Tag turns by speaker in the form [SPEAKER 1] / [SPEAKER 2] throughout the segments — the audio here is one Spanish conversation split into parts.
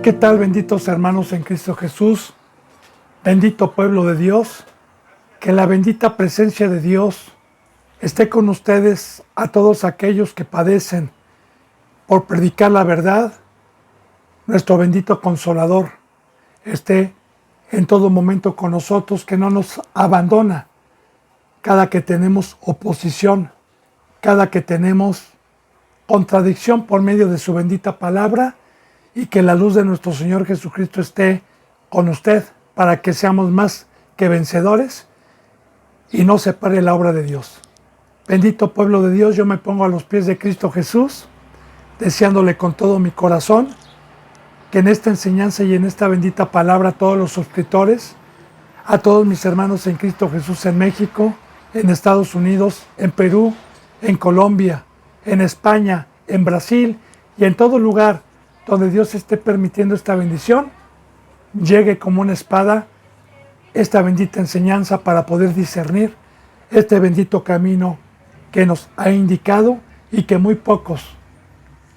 [SPEAKER 1] ¿Qué tal, benditos hermanos en Cristo Jesús? Bendito pueblo de Dios, que la bendita presencia de Dios esté con ustedes, a todos aquellos que padecen por predicar la verdad. Nuestro bendito Consolador esté en todo momento con nosotros, que no nos abandona cada que tenemos oposición, cada que tenemos contradicción por medio de su bendita palabra, y que la luz de nuestro Señor Jesucristo esté con usted para que seamos más que vencedores y no separe la obra de Dios. Bendito pueblo de Dios, yo me pongo a los pies de Cristo Jesús, deseándole con todo mi corazón que en esta enseñanza y en esta bendita palabra, a todos los suscriptores, a todos mis hermanos en Cristo Jesús en México, en Estados Unidos, en Perú, en Colombia, en España, en Brasil y en todo lugar donde Dios esté permitiendo esta bendición, llegue como una espada esta bendita enseñanza para poder discernir este bendito camino que nos ha indicado y que muy pocos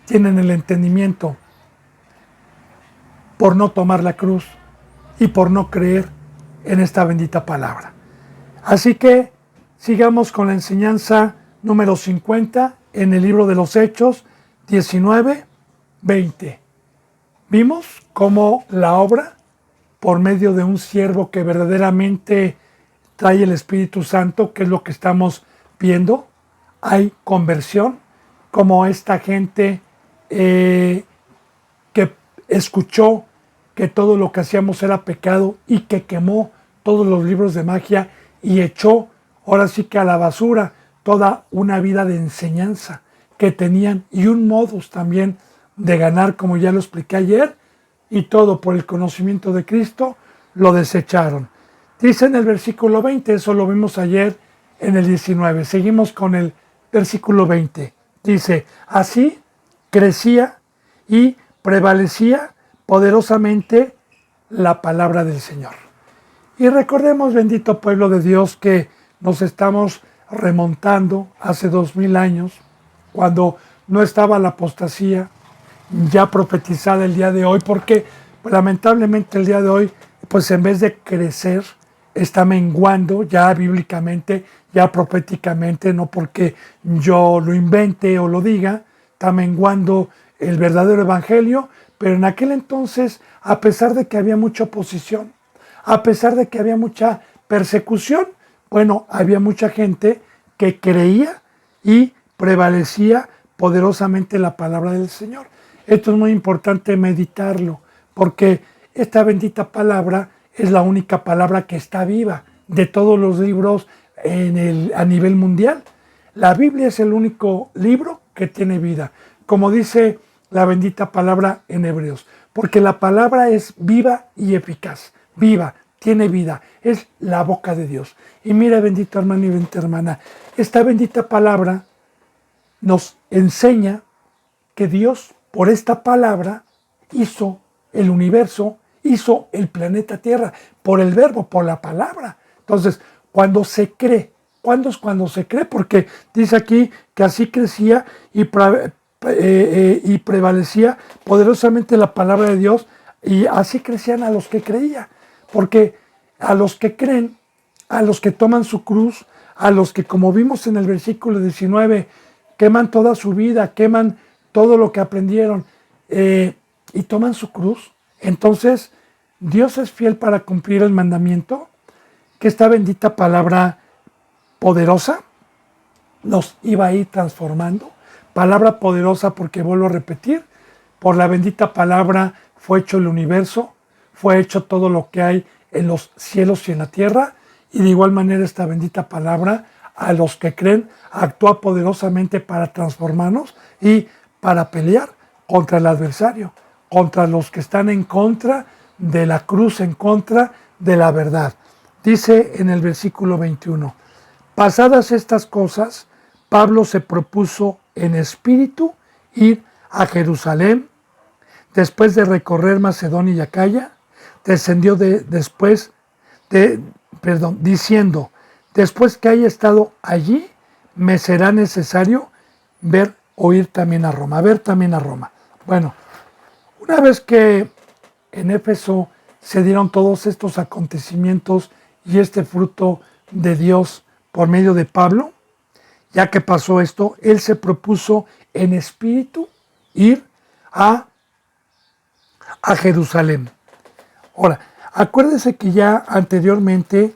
[SPEAKER 1] tienen el entendimiento por no tomar la cruz y por no creer en esta bendita palabra. Así que sigamos con la enseñanza número 50 en el libro de los Hechos 19-20. Vimos cómo la obra, por medio de un siervo que verdaderamente trae el Espíritu Santo, que es lo que estamos viendo, hay conversión, como esta gente que escuchó que todo lo que hacíamos era pecado y que quemó todos los libros de magia y echó, ahora sí que a la basura, toda una vida de enseñanza que tenían y un modus también de ganar, como ya lo expliqué ayer, y todo por el conocimiento de Cristo lo desecharon. Dice en el versículo 20, eso lo vimos ayer en el 19, seguimos con el versículo 20, dice, así crecía y prevalecía poderosamente la palabra del Señor. Y recordemos, bendito pueblo de Dios, que nos estamos remontando hace 2000 años, cuando no estaba la apostasía ya profetizada el día de hoy, porque lamentablemente el día de hoy, pues en vez de crecer, está menguando ya bíblicamente, ya proféticamente, no porque yo lo invente o lo diga, está menguando el verdadero evangelio. Pero en aquel entonces, a pesar de que había mucha oposición, a pesar de que había mucha persecución, bueno, había mucha gente que creía y prevalecía poderosamente la palabra del Señor. Esto es muy importante meditarlo, porque esta bendita palabra es la única palabra que está viva de todos los libros a nivel mundial. La Biblia es el único libro que tiene vida, como dice la bendita palabra en Hebreos, porque la palabra es viva y eficaz, viva, tiene vida, es la boca de Dios. Y mira, bendito hermano y bendita hermana, esta bendita palabra nos enseña que Dios, por esta palabra, hizo el universo, hizo el planeta Tierra, por el verbo, por la palabra. Entonces, cuando se cree, ¿cuándo es cuando se cree? Porque dice aquí que así crecía y prevalecía poderosamente la palabra de Dios, y así crecían a los que creían, porque a los que creen, a los que toman su cruz, a los que, como vimos en el versículo 19, queman toda su vida, queman todo lo que aprendieron y toman su cruz, entonces Dios es fiel para cumplir el mandamiento, que esta bendita palabra poderosa nos iba a ir transformando. Palabra poderosa porque, vuelvo a repetir, por la bendita palabra fue hecho el universo, fue hecho todo lo que hay en los cielos y en la tierra, y de igual manera esta bendita palabra, a los que creen, actúa poderosamente para transformarnos y para pelear contra el adversario, contra los que están en contra de la cruz, en contra de la verdad. Dice en el versículo 21, pasadas estas cosas, Pablo se propuso en espíritu ir a Jerusalén. Después de recorrer Macedonia y Acaya, descendió diciendo, después que haya estado allí, me será necesario ver o ir también a Roma, Bueno, una vez que en Éfeso se dieron todos estos acontecimientos y este fruto de Dios por medio de Pablo. Ya que pasó esto, él se propuso en espíritu ir a Jerusalén. Ahora, acuérdense que ya anteriormente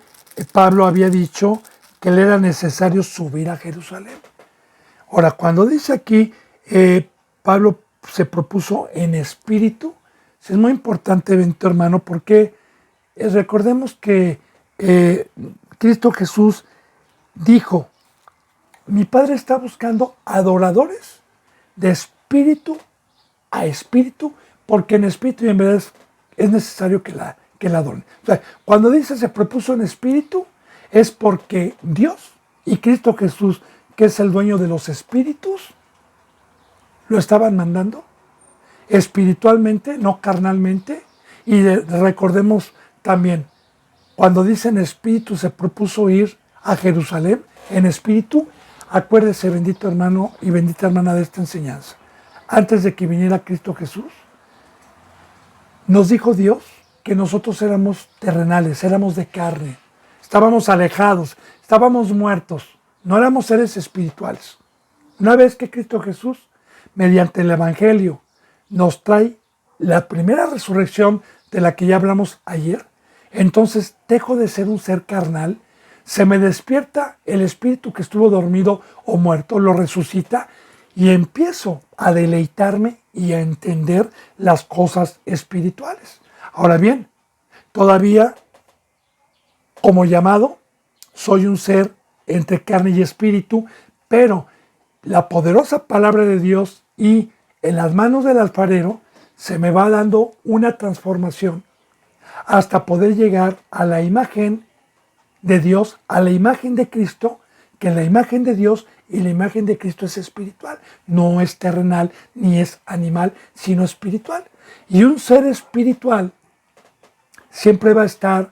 [SPEAKER 1] Pablo había dicho que le era necesario subir a Jerusalén. Ahora, cuando dice aquí, Pablo se propuso en espíritu, es muy importante, bendito hermano, porque recordemos que Cristo Jesús dijo, mi Padre está buscando adoradores de espíritu a espíritu, porque en espíritu y en verdad es necesario que la adoren. O sea, cuando dice se propuso en espíritu, es porque Dios y Cristo Jesús, que es el dueño de los espíritus, lo estaban mandando espiritualmente, no carnalmente. Y recordemos también, cuando dice en espíritu se propuso ir a Jerusalén, en espíritu, acuérdese, bendito hermano y bendita hermana, de esta enseñanza. Antes de que viniera Cristo Jesús, nos dijo Dios que nosotros éramos terrenales, éramos de carne, estábamos alejados, estábamos muertos, no éramos seres espirituales. Una vez que Cristo Jesús, mediante el Evangelio, nos trae la primera resurrección de la que ya hablamos ayer, entonces dejo de ser un ser carnal, se me despierta el espíritu que estuvo dormido o muerto, lo resucita y empiezo a deleitarme y a entender las cosas espirituales. Ahora bien, todavía como llamado soy un ser entre carne y espíritu, pero la poderosa palabra de Dios y en las manos del alfarero se me va dando una transformación hasta poder llegar a la imagen de Dios, a la imagen de Cristo, que la imagen de Dios y la imagen de Cristo es espiritual, no es terrenal ni es animal, sino espiritual. Y un ser espiritual siempre va a estar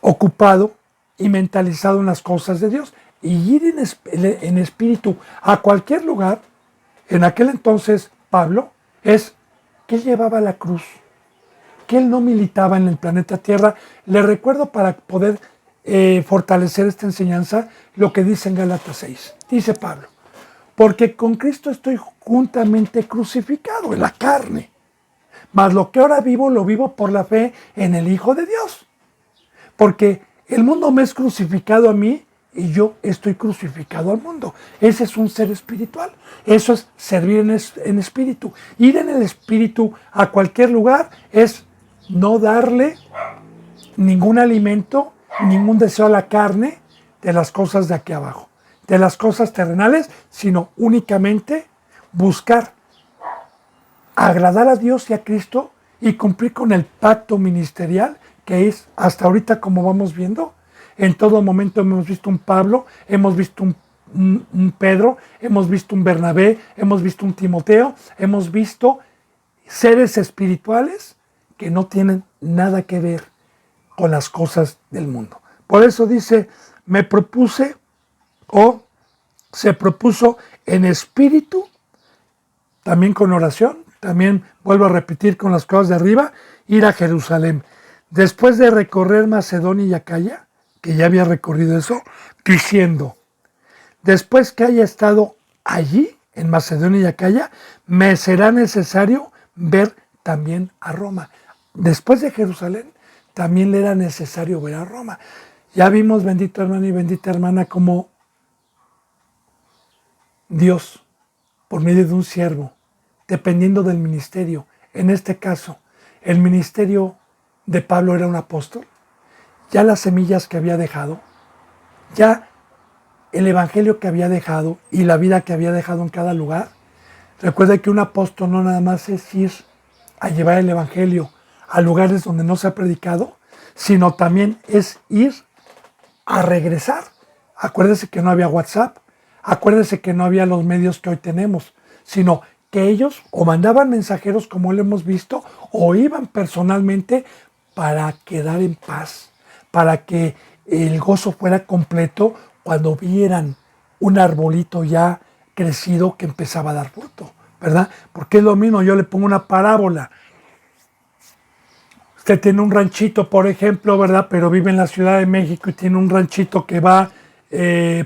[SPEAKER 1] ocupado y mentalizado en las cosas de Dios. Y ir en espíritu a cualquier lugar, en aquel entonces Pablo, es que él llevaba la cruz, que él no militaba en el planeta Tierra. Le recuerdo para poder fortalecer esta enseñanza lo que dice en Gálatas 6. Dice Pablo, porque con Cristo estoy juntamente crucificado en la carne, mas lo que ahora vivo lo vivo por la fe en el Hijo de Dios. Porque el mundo me es crucificado a mí y yo estoy crucificado al mundo. Ese es un ser espiritual. Eso es servir en espíritu. Ir en el espíritu a cualquier lugar es no darle ningún alimento, ningún deseo a la carne de las cosas de aquí abajo, de las cosas terrenales, sino únicamente buscar agradar a Dios y a Cristo y cumplir con el pacto ministerial que es hasta ahorita, como vamos viendo. En todo momento hemos visto un Pablo, hemos visto un Pedro, hemos visto un Bernabé, hemos visto un Timoteo, hemos visto seres espirituales que no tienen nada que ver con las cosas del mundo. Por eso dice, me propuse o se propuso en espíritu, también con oración, también vuelvo a repetir con las cosas de arriba, ir a Jerusalén. Después de recorrer Macedonia y Acaya, que ya había recorrido eso, diciendo, después que haya estado allí, en Macedonia y Acaya, me será necesario ver también a Roma. Después de Jerusalén, también le era necesario ver a Roma. Ya vimos, bendito hermano y bendita hermana, como Dios, por medio de un siervo, dependiendo del ministerio, en este caso, el ministerio de Pablo era un apóstol, ya las semillas que había dejado, ya el evangelio que había dejado y la vida que había dejado en cada lugar. Recuerda que un apóstol no nada más es ir a llevar el evangelio a lugares donde no se ha predicado, sino también es ir a regresar. Acuérdese que no había WhatsApp, acuérdese que no había los medios que hoy tenemos, sino que ellos o mandaban mensajeros como lo hemos visto, o iban personalmente para quedar en paz, para que el gozo fuera completo cuando vieran un arbolito ya crecido que empezaba a dar fruto, ¿verdad? Porque es lo mismo, yo le pongo una parábola. usted tiene un ranchito, por ejemplo, ¿verdad? Pero vive en la Ciudad de México y tiene un ranchito que va,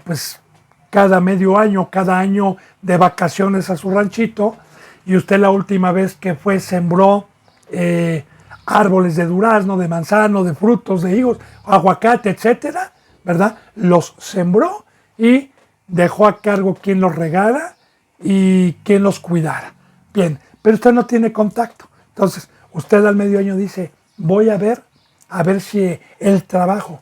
[SPEAKER 1] pues, cada medio año, cada año de vacaciones a su ranchito, y usted la última vez que fue sembró árboles de durazno, de manzano, de frutos, de higos, aguacate, etcétera, ¿verdad? Los sembró y dejó a cargo quien los regara y quien los cuidara. Bien, pero usted no tiene contacto. Entonces, usted al medio año dice, voy a ver si el trabajo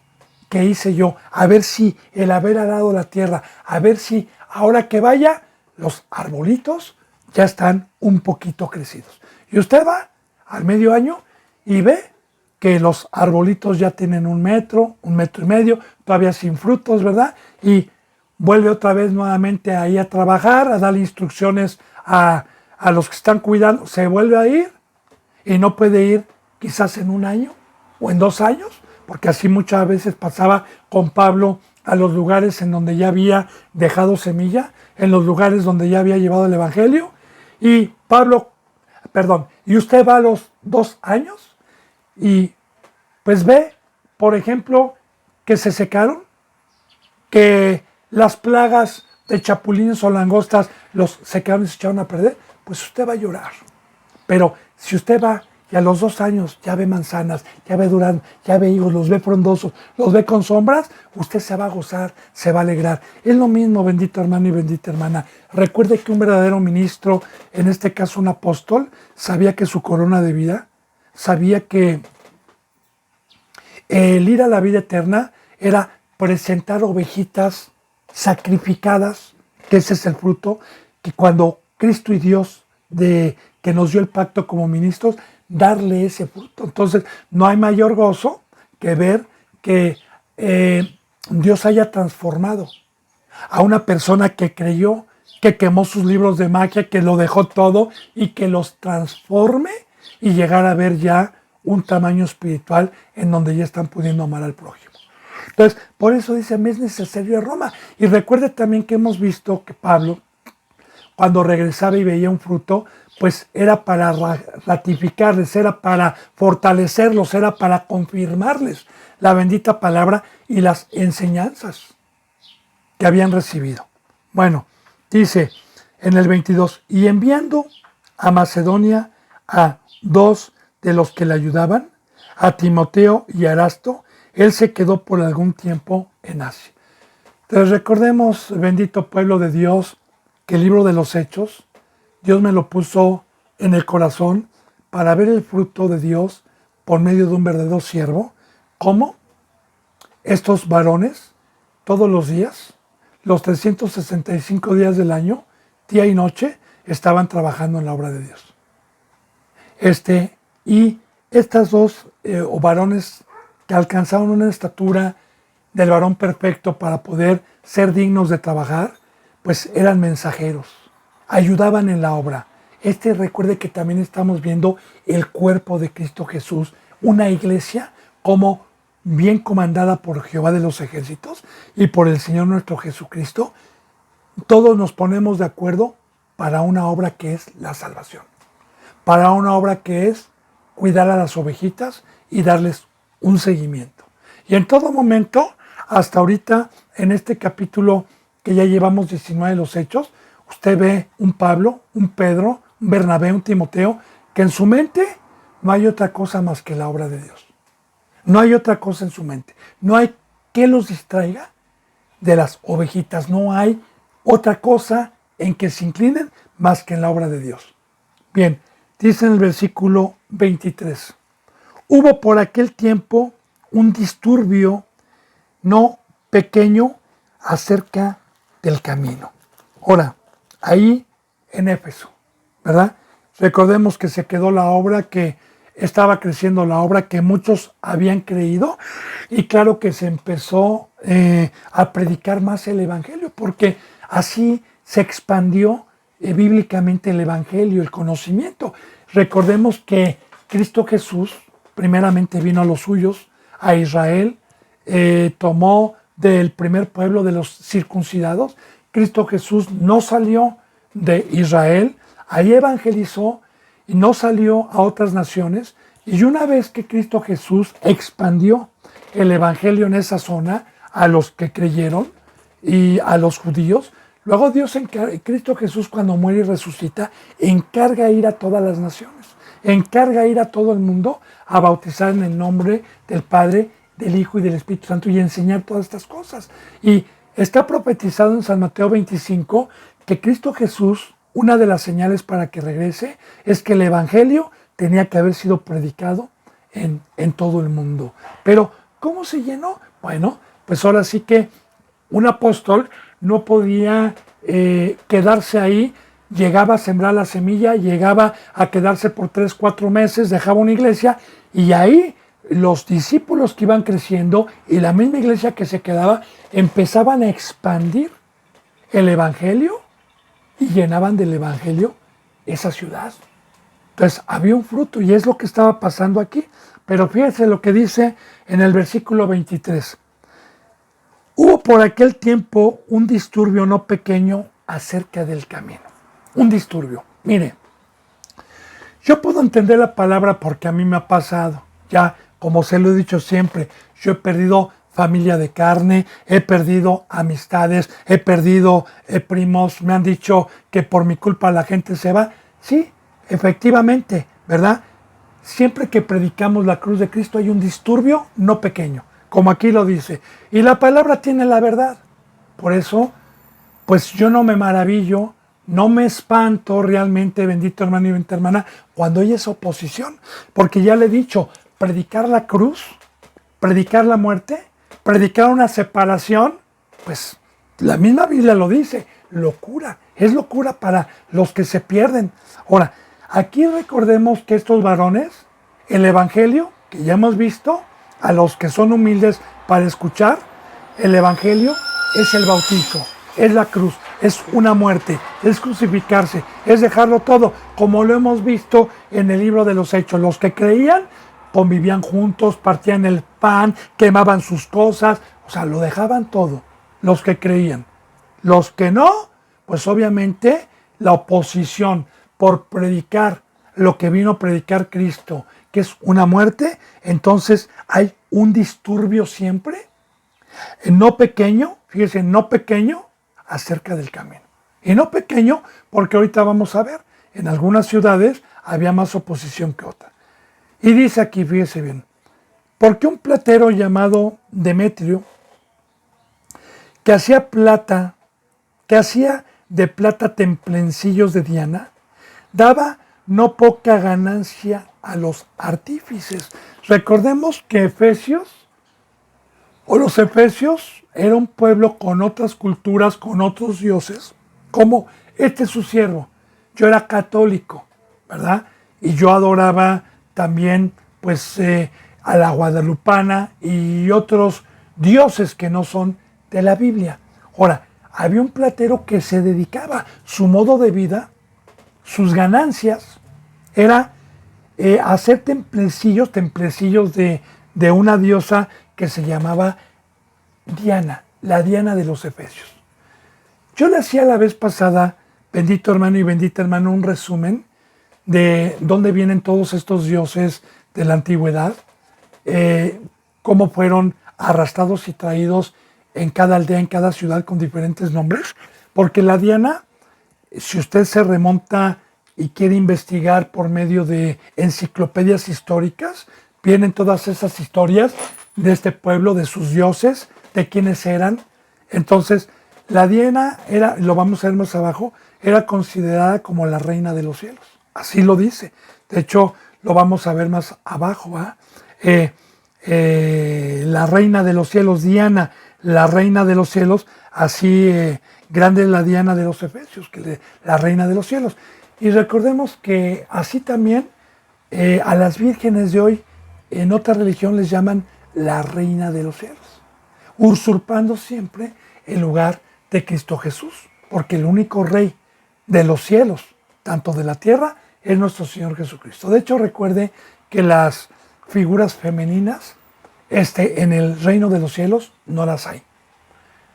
[SPEAKER 1] que hice yo, a ver si el haber arado la tierra, a ver si ahora que vaya, los arbolitos ya están un poquito crecidos. Y usted va al medio año y ve que los arbolitos ya tienen 1 metro y medio, todavía sin frutos, ¿verdad? Y vuelve otra vez nuevamente ahí a trabajar, a darle instrucciones a los que están cuidando, se vuelve a ir y no puede ir quizás en 1 año o en 2 años, porque así muchas veces pasaba con Pablo a los lugares en donde ya había dejado semilla, en los lugares donde ya había llevado el evangelio, y y usted va a los 2 años y pues ve, por ejemplo, que se secaron, que las plagas de chapulines o langostas los secaron y se echaron a perder, pues usted va a llorar. Pero si usted va y a los 2 años ya ve manzanas, ya ve durazno, ya ve higos, los ve frondosos, los ve con sombras, usted se va a gozar, se va a alegrar. Es lo mismo, bendito hermano y bendita hermana. Recuerde que un verdadero ministro, en este caso un apóstol, sabía que su corona de vida, sabía que el ir a la vida eterna era presentar ovejitas sacrificadas, que ese es el fruto, que cuando Cristo y Dios que nos dio el pacto como ministros, darle ese fruto. Entonces, no hay mayor gozo que ver que Dios haya transformado a una persona que creyó, que quemó sus libros de magia, que lo dejó todo y que los transforme y llegar a ver ya un tamaño espiritual en donde ya están pudiendo amar al prójimo. Entonces, por eso dice, me es necesario ir a Roma. Y recuerde también que hemos visto que Pablo, cuando regresaba y veía un fruto, pues era para ratificarles, era para fortalecerlos, era para confirmarles la bendita palabra y las enseñanzas que habían recibido. Bueno, dice en el 22, y enviando a Macedonia a 2 de los que le ayudaban, a Timoteo y a Erasto, él se quedó por algún tiempo en Asia. Entonces recordemos, bendito pueblo de Dios, que el libro de los Hechos, Dios me lo puso en el corazón para ver el fruto de Dios por medio de un verdadero siervo, cómo estos varones todos los días, los 365 días del año, día y noche, estaban trabajando en la obra de Dios. Y estas dos varones que alcanzaron una estatura del varón perfecto para poder ser dignos de trabajar, pues eran mensajeros, ayudaban en la obra. Recuerde que también estamos viendo el cuerpo de Cristo Jesús, una iglesia como bien comandada por Jehová de los ejércitos y por el Señor nuestro Jesucristo. Todos nos ponemos de acuerdo para una obra que es la salvación, para una obra que es cuidar a las ovejitas y darles un seguimiento. Y en todo momento, hasta ahorita, en este capítulo que ya llevamos 19 de los Hechos, usted ve un Pablo, un Pedro, un Bernabé, un Timoteo, que en su mente no hay otra cosa más que la obra de Dios. No hay otra cosa en su mente. No hay que los distraiga de las ovejitas. No hay otra cosa en que se inclinen más que en la obra de Dios. Bien, dice en el versículo 23. Hubo por aquel tiempo un disturbio no pequeño acerca del camino. Ahora, ahí en Éfeso, ¿verdad? Recordemos que se quedó la obra, que estaba creciendo la obra, que muchos habían creído, y claro que se empezó a predicar más el Evangelio, porque así se expandió bíblicamente el Evangelio, el conocimiento. Recordemos que Cristo Jesús primeramente vino a los suyos, a Israel, tomó del primer pueblo de los circuncidados. Cristo Jesús no salió de Israel, ahí evangelizó y no salió a otras naciones, Y una vez que Cristo Jesús expandió el evangelio en esa zona a los que creyeron y a los judíos, luego Dios, Cristo Jesús cuando muere y resucita, encarga ir a todas las naciones, encarga ir a todo el mundo a bautizar en el nombre del Padre, del Hijo y del Espíritu Santo y enseñar todas estas cosas. Y está profetizado en San Mateo 25 que Cristo Jesús, una de las señales para que regrese, es que el evangelio tenía que haber sido predicado en todo el mundo. Pero, ¿cómo se llenó? Bueno, pues ahora sí que un apóstol no podía quedarse ahí, llegaba a sembrar la semilla, llegaba a quedarse por 3, 4 meses, dejaba una iglesia y ahí los discípulos que iban creciendo y la misma iglesia que se quedaba empezaban a expandir el evangelio y llenaban del evangelio esa ciudad. Entonces había un fruto y es lo que estaba pasando aquí. Pero fíjense lo que dice en el versículo 23. Hubo por aquel tiempo un disturbio no pequeño acerca del camino. Un disturbio. Mire, yo puedo entender la palabra porque a mí me ha pasado. Ya, como se lo he dicho siempre, yo he perdido familia de carne, he perdido amistades, he perdido primos, me han dicho que por mi culpa la gente se va. Sí, efectivamente, ¿verdad? Siempre que predicamos la cruz de Cristo hay un disturbio no pequeño, como aquí lo dice. Y la palabra tiene la verdad. Por eso, pues yo no me maravillo, no me espanto realmente, bendito hermano y bendita hermana, cuando hay esa oposición. Porque ya le he dicho, predicar la cruz, predicar la muerte, predicar una separación, pues la misma Biblia lo dice, locura. Es locura para los que se pierden. Ahora, aquí recordemos que estos varones, el evangelio, que ya hemos visto, a los que son humildes para escuchar, el evangelio es el bautizo, es la cruz, es una muerte, es crucificarse, es dejarlo todo, como lo hemos visto en el libro de los Hechos. Los que creían convivían juntos, partían el pan, quemaban sus cosas, o sea, lo dejaban todo, los que creían. Los que no, pues obviamente la oposición por predicar lo que vino a predicar Cristo, que es una muerte, entonces hay un disturbio siempre, no pequeño, fíjense, no pequeño, acerca del camino. Y no pequeño porque ahorita vamos a ver, en algunas ciudades había más oposición que otra. Y dice aquí, fíjese bien, porque un platero llamado Demetrio, que hacía de plata templencillos de Diana, daba no poca ganancia a los artífices. Recordemos que los efesios era un pueblo con otras culturas, con otros dioses, como este es su siervo. Yo era católico, ¿verdad? Y yo adoraba también, pues, a la guadalupana y otros dioses que no son de la Biblia. Ahora, había un platero que se dedicaba, su modo de vida, sus ganancias, era hacer templecillos de una diosa que se llamaba Diana, la Diana de los Efesios. Yo le hacía la vez pasada, bendito hermano y bendita hermana, un resumen de dónde vienen todos estos dioses de la antigüedad, cómo fueron arrastrados y traídos en cada aldea, en cada ciudad con diferentes nombres, porque la Diana, si usted se remonta y quiere investigar por medio de enciclopedias históricas, vienen todas esas historias de este pueblo, de sus dioses, de quiénes eran. Entonces, la Diana era, lo vamos a ver más abajo, era considerada como la reina de los cielos. Así lo dice. De hecho, lo vamos a ver más abajo. La reina de los cielos, Diana, la reina de los cielos, así grande es la Diana de los Efesios, la reina de los cielos. Y recordemos que así también a las vírgenes de hoy, en otra religión les llaman la reina de los cielos, usurpando siempre el lugar de Cristo Jesús, porque el único rey de los cielos, tanto de la tierra, es nuestro Señor Jesucristo. De hecho, recuerde que las figuras femeninas en el reino de los cielos no las hay,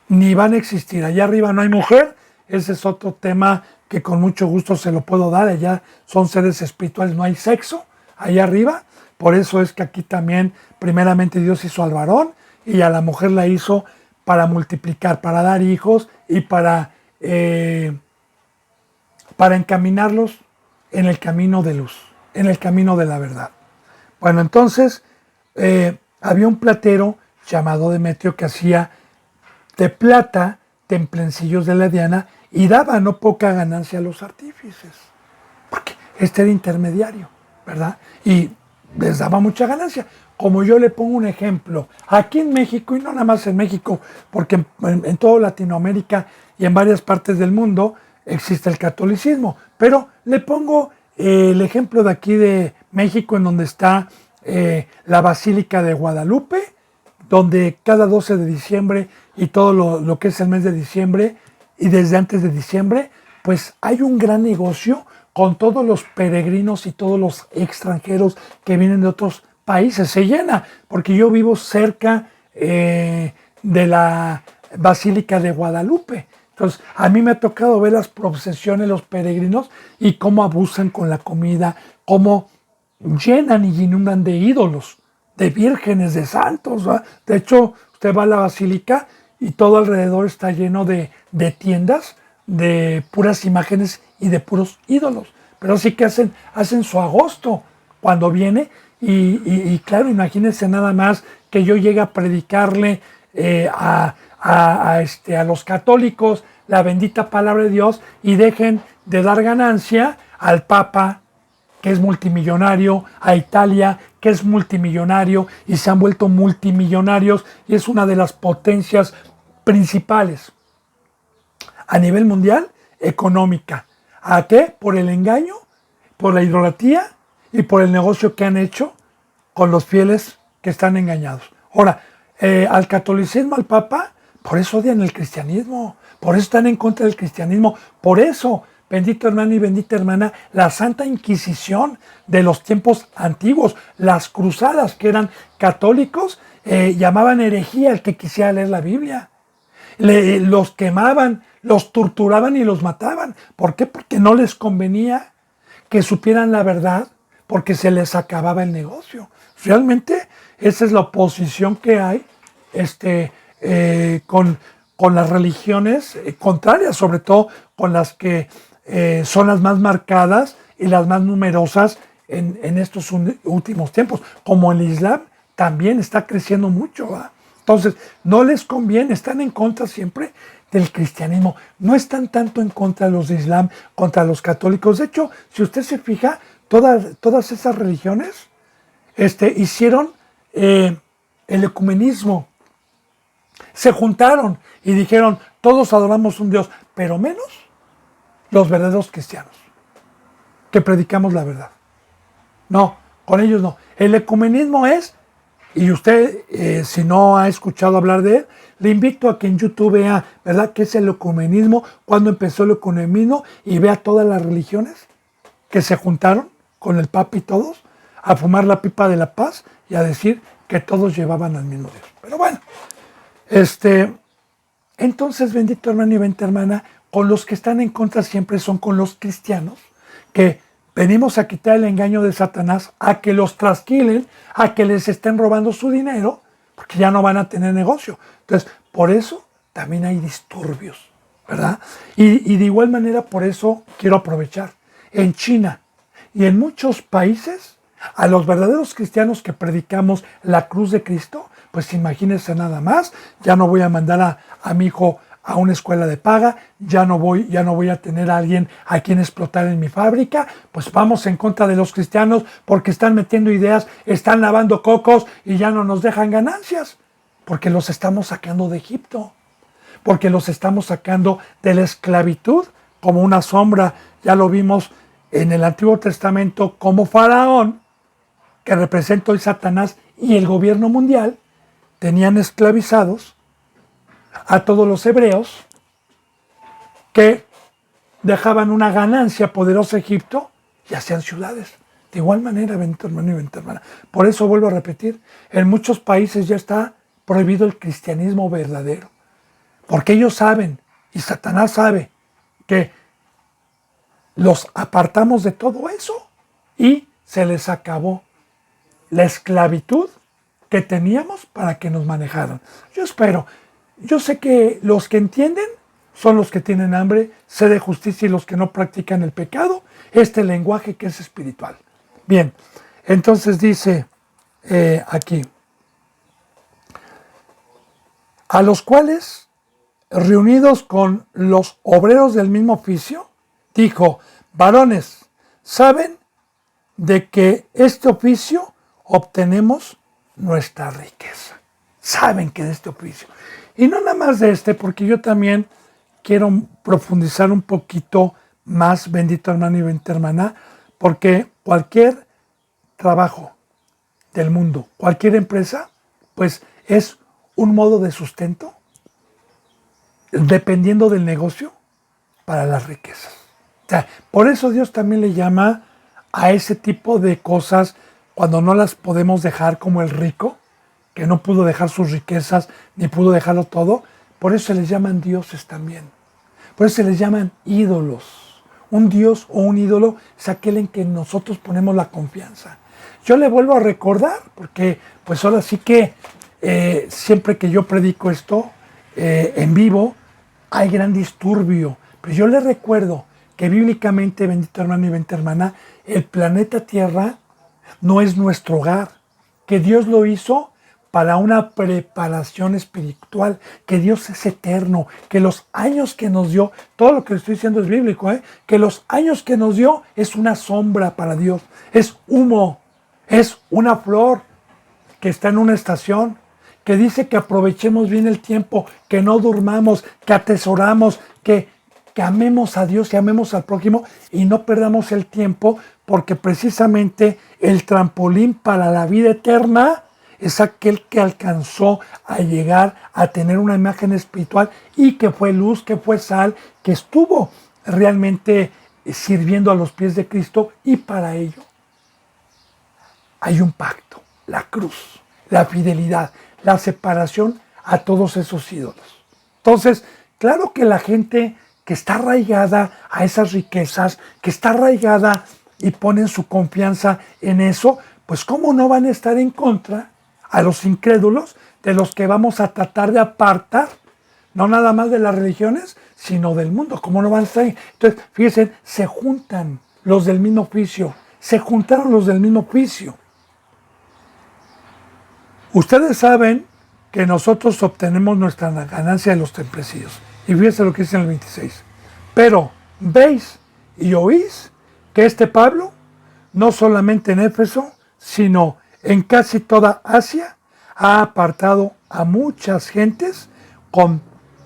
[SPEAKER 1] ni van a existir. Allá arriba no hay mujer, ese es otro tema que con mucho gusto se lo puedo dar. Allá son seres espirituales, no hay sexo allá arriba, Por eso es que aquí también, primeramente Dios hizo al varón y a la mujer la hizo para multiplicar, para dar hijos y para encaminarlos en el camino de luz, en el camino de la verdad. Bueno, entonces había un platero llamado Demetrio que hacía de plata templencillos de la Diana y daba no poca ganancia a los artífices, porque este era intermediario, ¿verdad? Y les daba mucha ganancia. Como yo le pongo un ejemplo, aquí en México, y no nada más en México, porque en toda Latinoamérica y en varias partes del mundo existe el catolicismo, pero le pongo el ejemplo de aquí de México, en donde está la Basílica de Guadalupe, donde cada 12 de diciembre y todo lo que es el mes de diciembre y desde antes de diciembre, pues hay un gran negocio con todos los peregrinos y todos los extranjeros que vienen de otros países. Se llena, porque yo vivo cerca de la Basílica de Guadalupe. Entonces, a mí me ha tocado ver las procesiones, los peregrinos, y cómo abusan con la comida, cómo llenan y inundan de ídolos, de vírgenes, de santos, ¿verdad? De hecho, usted va a la basílica y todo alrededor está lleno de tiendas, de puras imágenes y de puros ídolos. Pero sí que hacen su agosto cuando viene. Y claro, imagínense nada más que yo llegue a predicarle a los católicos la bendita palabra de Dios y dejen de dar ganancia al Papa, que es multimillonario, a Italia, que es multimillonario y se han vuelto multimillonarios y es una de las potencias principales a nivel mundial económica. ¿A qué? Por el engaño, por la idolatría y por el negocio que han hecho con los fieles que están engañados. Ahora, al catolicismo, al Papa, por eso odian el cristianismo, por eso están en contra del cristianismo, por eso, bendito hermano y bendita hermana, la Santa Inquisición de los tiempos antiguos, las cruzadas que eran católicos, llamaban herejía al que quisiera leer la Biblia. Los quemaban, los torturaban y los mataban. ¿Por qué? Porque no les convenía que supieran la verdad, porque se les acababa el negocio. Realmente esa es la oposición que hay con las religiones contrarias, sobre todo con las que son las más marcadas y las más numerosas en estos últimos tiempos, como el Islam también está creciendo mucho, ¿verdad? Entonces, no les conviene, están en contra siempre del cristianismo, no están tanto en contra de los de Islam, contra los católicos. De hecho, si usted se fija, todas esas religiones hicieron el ecumenismo, se juntaron y dijeron, todos adoramos un Dios, pero menos los verdaderos cristianos, que predicamos la verdad. No, con ellos no. El ecumenismo es, y usted, si no ha escuchado hablar de él, le invito a que en YouTube vea, ¿verdad?, qué es el ecumenismo, cuándo empezó el ecumenismo, y vea todas las religiones que se juntaron con el Papa y todos, a fumar la pipa de la paz y a decir que todos llevaban al mismo Dios. Pero bueno, entonces, bendito hermano y bendita hermana, con los que están en contra siempre son con los cristianos, que venimos a quitar el engaño de Satanás, a que los trasquilen, a que les estén robando su dinero, porque ya no van a tener negocio. Entonces, por eso también hay disturbios, ¿verdad? Y de igual manera, por eso quiero aprovechar. En China y en muchos países, a los verdaderos cristianos que predicamos la cruz de Cristo, pues imagínense nada más, ya no voy a mandar a mi hijo a una escuela de paga, ya no voy a tener a alguien a quien explotar en mi fábrica, pues vamos en contra de los cristianos porque están metiendo ideas, están lavando cocos y ya no nos dejan ganancias, porque los estamos sacando de Egipto, porque los estamos sacando de la esclavitud como una sombra. Ya lo vimos en el Antiguo Testamento como Faraón, que representa hoy Satanás y el gobierno mundial, tenían esclavizados a todos los hebreos que dejaban una ganancia poderosa a Egipto y hacían ciudades. De igual manera, bendito hermano y bendita hermana. Por eso vuelvo a repetir, en muchos países ya está prohibido el cristianismo verdadero. Porque ellos saben, y Satanás sabe, que los apartamos de todo eso y se les acabó la esclavitud que teníamos para que nos manejaran. Yo sé que los que entienden son los que tienen hambre, sed de justicia y los que no practican el pecado, este lenguaje que es espiritual. Bien, entonces dice aquí, a los cuales, reunidos con los obreros del mismo oficio, dijo, varones, ¿saben de que este oficio obtenemos nuestra riqueza? Saben que de este oficio. Y no nada más de este, porque yo también quiero profundizar un poquito más, bendito hermano y bendita hermana, porque cualquier trabajo del mundo, cualquier empresa, pues es un modo de sustento, dependiendo del negocio, para las riquezas. O sea, por eso Dios también le llama a ese tipo de cosas, cuando no las podemos dejar, como el rico, que no pudo dejar sus riquezas, ni pudo dejarlo todo, por eso se les llaman dioses también. Por eso se les llaman ídolos. Un dios o un ídolo es aquel en que nosotros ponemos la confianza. Yo le vuelvo a recordar, porque pues ahora sí que siempre que yo predico esto en vivo, hay gran disturbio. Pero yo le recuerdo que bíblicamente, bendito hermano y bendita hermana, el planeta Tierra no es nuestro hogar, que Dios lo hizo para una preparación espiritual, que Dios es eterno, que los años que nos dio, todo lo que estoy diciendo es bíblico, que los años que nos dio es una sombra para Dios, es humo, es una flor que está en una estación, que dice que aprovechemos bien el tiempo, que no durmamos, que atesoramos, que amemos a Dios y amemos al prójimo y no perdamos el tiempo, porque precisamente el trampolín para la vida eterna es aquel que alcanzó a llegar a tener una imagen espiritual y que fue luz, que fue sal, que estuvo realmente sirviendo a los pies de Cristo, y para ello hay un pacto, la cruz, la fidelidad, la separación a todos esos ídolos. Entonces, claro que la gente que está arraigada a esas riquezas, que está arraigada y ponen su confianza en eso, pues cómo no van a estar en contra a los incrédulos, de los que vamos a tratar de apartar, no nada más de las religiones, sino del mundo. ¿Cómo no van a estar ahí? Entonces, fíjense, se juntan los del mismo oficio, se juntaron los del mismo oficio. Ustedes saben que nosotros obtenemos nuestra ganancia de los templecidos. Y fíjense lo que dice en el 26. Pero veis y oís que este Pablo, no solamente en Éfeso, sino en casi toda Asia, ha apartado a muchas gentes con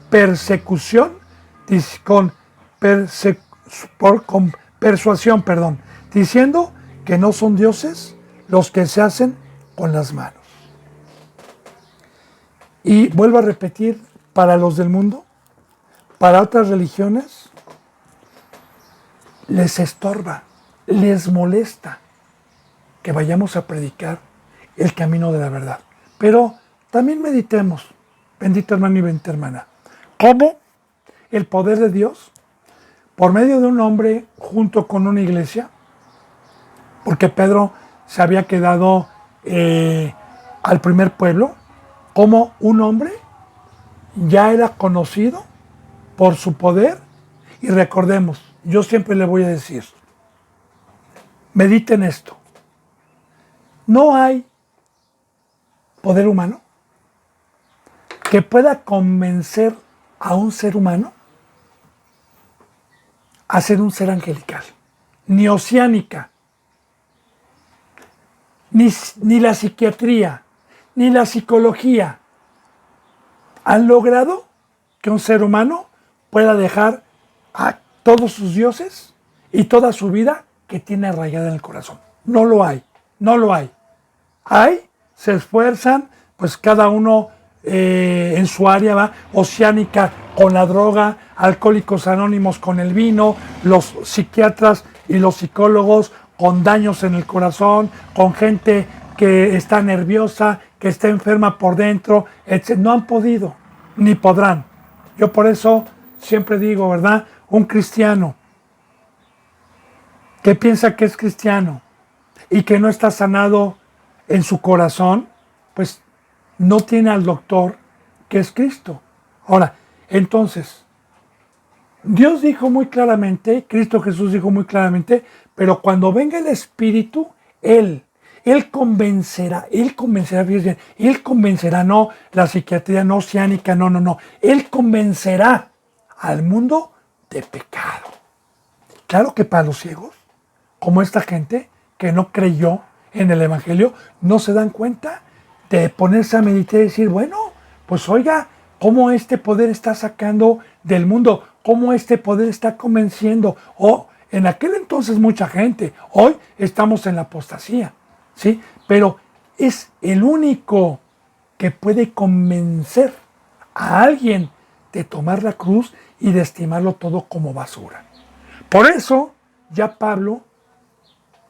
[SPEAKER 1] persecución, con persuasión, diciendo que no son dioses los que se hacen con las manos. Y vuelvo a repetir, para los del mundo, para otras religiones, les estorba, les molesta que vayamos a predicar el camino de la verdad. Pero también meditemos, bendito hermano y bendita hermana, cómo el poder de Dios, por medio de un hombre junto con una iglesia, porque Pedro se había quedado al primer pueblo, como un hombre ya era conocido por su poder. Y recordemos, yo siempre le voy a decir, mediten esto, no hay poder humano que pueda convencer a un ser humano a ser un ser angelical, ni oceánica, ni la psiquiatría, ni la psicología han logrado que un ser humano pueda dejar a todos sus dioses y toda su vida que tiene arraigada en el corazón. No lo hay, no lo hay. Se esfuerzan, pues cada uno en su área, va, oceánica con la droga, Alcohólicos Anónimos con el vino, los psiquiatras y los psicólogos con daños en el corazón, con gente que está nerviosa, que está enferma por dentro, etc. No han podido, ni podrán. Yo por eso siempre digo, ¿verdad? Un cristiano que piensa que es cristiano y que no está sanado en su corazón, pues no tiene al doctor que es Cristo. Ahora, entonces, Dios dijo muy claramente, Cristo Jesús dijo muy claramente, pero cuando venga el Espíritu, Él convencerá, fíjense, Él convencerá, no la psiquiatría, no oceánica, no, Él convencerá al mundo de pecado. Claro que para los ciegos, como esta gente que no creyó en el Evangelio, no se dan cuenta de ponerse a meditar y decir, bueno, pues oiga, cómo este poder está sacando del mundo, cómo este poder está convenciendo. O en aquel entonces mucha gente, hoy estamos en la apostasía, ¿sí? Pero es el único que puede convencer a alguien de tomar la cruz y de estimarlo todo como basura. Por eso ya Pablo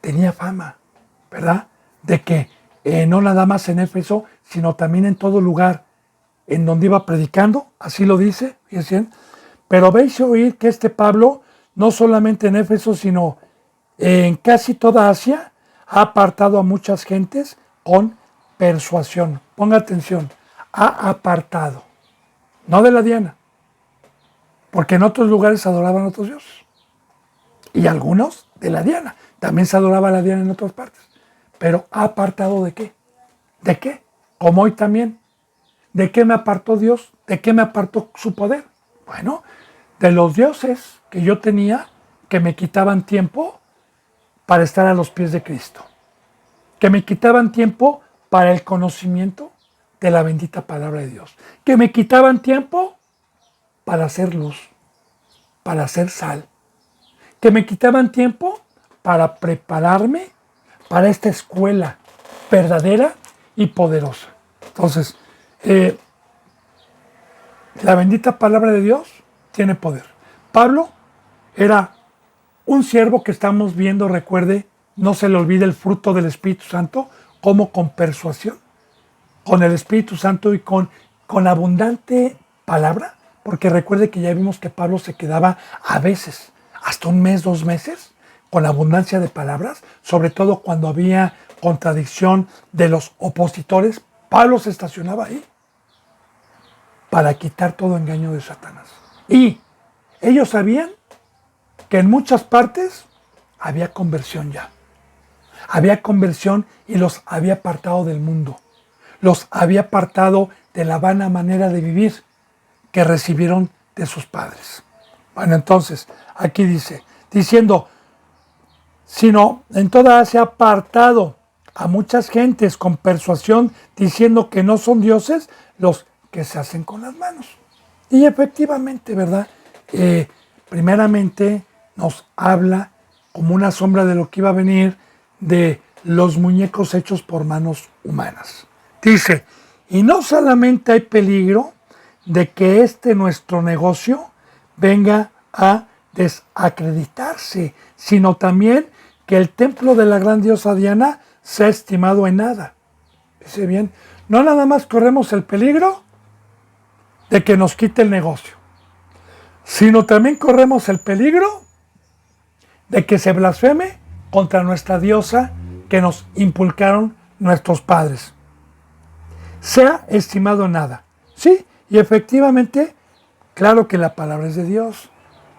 [SPEAKER 1] tenía fama, ¿verdad? De que no nada más en Éfeso, sino también en todo lugar en donde iba predicando, así lo dice, fíjense, pero veis oír que este Pablo, no solamente en Éfeso, sino en casi toda Asia, ha apartado a muchas gentes con persuasión. Ponga atención, ha apartado, no de la Diana, porque en otros lugares adoraban a otros dioses, y algunos de la Diana, también se adoraba a la Diana en otras partes, pero ha apartado ¿de qué? ¿De qué? Como hoy también. ¿De qué me apartó Dios? ¿De qué me apartó su poder? Bueno, de los dioses que yo tenía que me quitaban tiempo para estar a los pies de Cristo, que me quitaban tiempo para el conocimiento de la bendita palabra de Dios, que me quitaban tiempo para hacer luz, para hacer sal, que me quitaban tiempo para prepararme para esta escuela verdadera y poderosa. Entonces, la bendita palabra de Dios tiene poder. Pablo era un siervo que estamos viendo, recuerde, no se le olvide el fruto del Espíritu Santo, como con persuasión, con el Espíritu Santo y con abundante palabra, porque recuerde que ya vimos que Pablo se quedaba a veces, hasta un mes, 2 meses, con abundancia de palabras, sobre todo cuando había contradicción de los opositores. Pablo se estacionaba ahí para quitar todo engaño de Satanás. Y ellos sabían que en muchas partes había conversión ya. Había conversión y los había apartado del mundo. Los había apartado de la vana manera de vivir que recibieron de sus padres. Bueno, entonces, aquí dice, diciendo, sino en toda Asia apartado a muchas gentes con persuasión, diciendo que no son dioses los que se hacen con las manos. Y efectivamente, ¿verdad? Primeramente nos habla como una sombra de lo que iba a venir de los muñecos hechos por manos humanas. Dice, y no solamente hay peligro de que nuestro negocio venga a desacreditarse, sino también que el templo de la gran diosa Diana sea estimado en nada. Dice bien, no nada más corremos el peligro de que nos quite el negocio, sino también corremos el peligro de que se blasfeme contra nuestra diosa que nos inculcaron nuestros padres. Sea estimado en nada. Sí, y efectivamente, claro que la palabra es de Dios.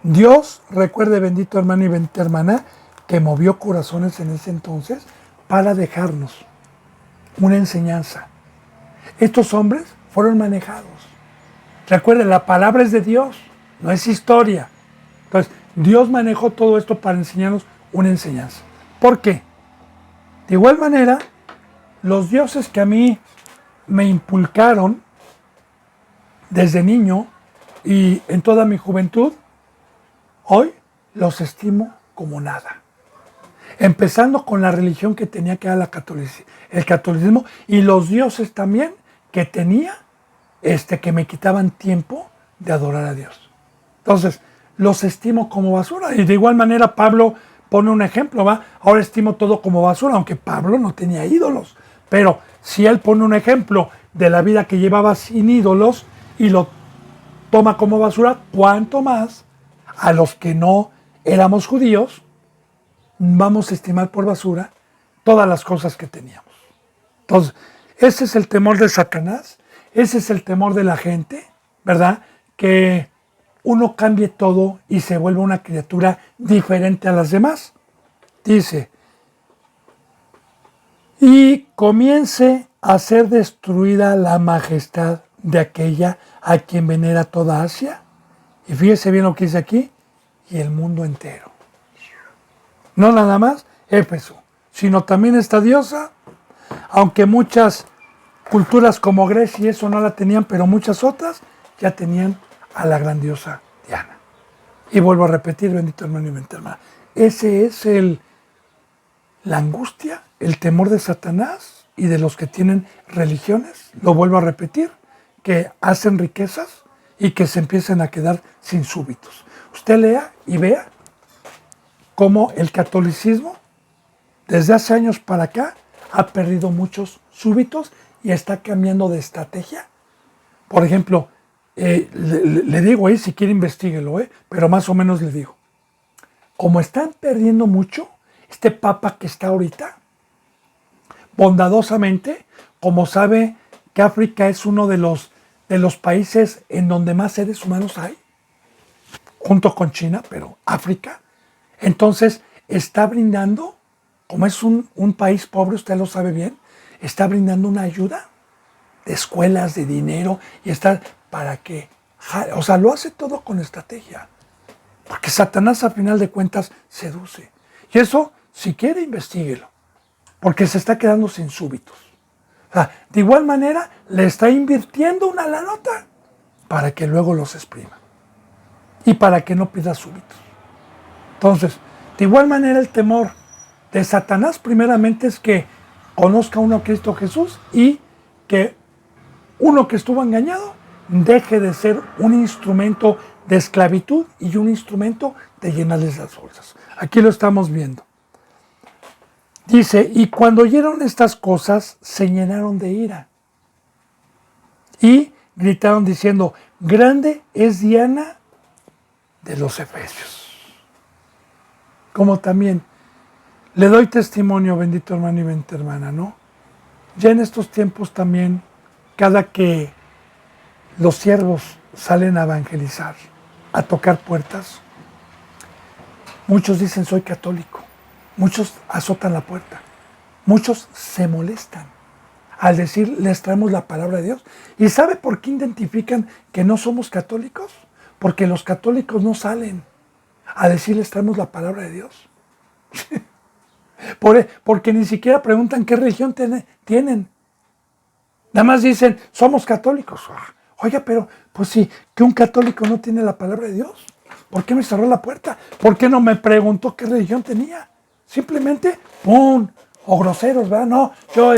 [SPEAKER 1] Dios, recuerde, bendito hermano y bendita hermana, que movió corazones en ese entonces para dejarnos una enseñanza. Estos hombres fueron manejados. Recuerde, la palabra es de Dios, no es historia. Entonces, Dios manejó todo esto para enseñarnos una enseñanza. ¿Por qué? De igual manera, los dioses que a mí me inculcaron desde niño y en toda mi juventud, hoy los estimo como nada. Empezando con la religión que tenía, que era el catolicismo, y los dioses también que tenía, que me quitaban tiempo de adorar a Dios. Entonces, los estimo como basura. Y de igual manera Pablo pone un ejemplo, ¿va? Ahora estimo todo como basura, aunque Pablo no tenía ídolos. Pero si él pone un ejemplo de la vida que llevaba sin ídolos y lo toma como basura, ¿cuánto más a los que no éramos judíos vamos a estimar por basura todas las cosas que teníamos? Entonces, ese es el temor de Satanás, ese es el temor de la gente, ¿verdad? Que uno cambie todo y se vuelva una criatura diferente a las demás. Dice, y comience a ser destruida la majestad de aquella a quien venera toda Asia. Y fíjese bien lo que dice aquí, y el mundo entero. No nada más Éfeso, sino también esta diosa, aunque muchas culturas como Grecia y eso no la tenían, pero muchas otras ya tenían a la gran diosa Diana. Y vuelvo a repetir, bendito hermano y bendita hermana, ese es la angustia, el temor de Satanás y de los que tienen religiones, lo vuelvo a repetir, que hacen riquezas y que se empiecen a quedar sin súbitos. Usted lea y vea cómo el catolicismo, desde hace años para acá, ha perdido muchos súbitos y está cambiando de estrategia. Por ejemplo, le digo ahí, si quiere investíguelo, pero más o menos le digo. Como están perdiendo mucho, este papa que está ahorita, bondadosamente, como sabe que África es uno de los países en donde más seres humanos hay, junto con China, pero África, entonces está brindando, como es un país pobre, usted lo sabe bien, está brindando una ayuda de escuelas, de dinero, y está para que, o sea, lo hace todo con estrategia, porque Satanás a final de cuentas seduce. Y eso, si quiere, investíguelo, porque se está quedando sin súbitos. O sea, de igual manera, le está invirtiendo una la nota para que luego los exprima y para que no pida súbitos. Entonces, de igual manera, el temor de Satanás primeramente es que conozca uno a Cristo Jesús y que uno que estuvo engañado deje de ser un instrumento de esclavitud y un instrumento de llenarles las bolsas. Aquí lo estamos viendo. Dice, y cuando oyeron estas cosas, se llenaron de ira y gritaron diciendo, grande es Diana de los Efesios. Como también le doy testimonio, bendito hermano y bendita hermana, ¿no? Ya en estos tiempos también, cada que los siervos salen a evangelizar, a tocar puertas, muchos dicen soy católico, muchos azotan la puerta, muchos se molestan al decir les traemos la palabra de Dios. ¿Y sabe por qué identifican que no somos católicos? Porque los católicos no salen a decir les traemos la palabra de Dios. Porque ni siquiera preguntan qué religión tienen. Nada más dicen, somos católicos. Oiga, pero pues sí, que un católico no tiene la palabra de Dios. ¿Por qué me cerró la puerta? ¿Por qué no me preguntó qué religión tenía? Simplemente, ¡pum! O groseros, ¿verdad? No, yo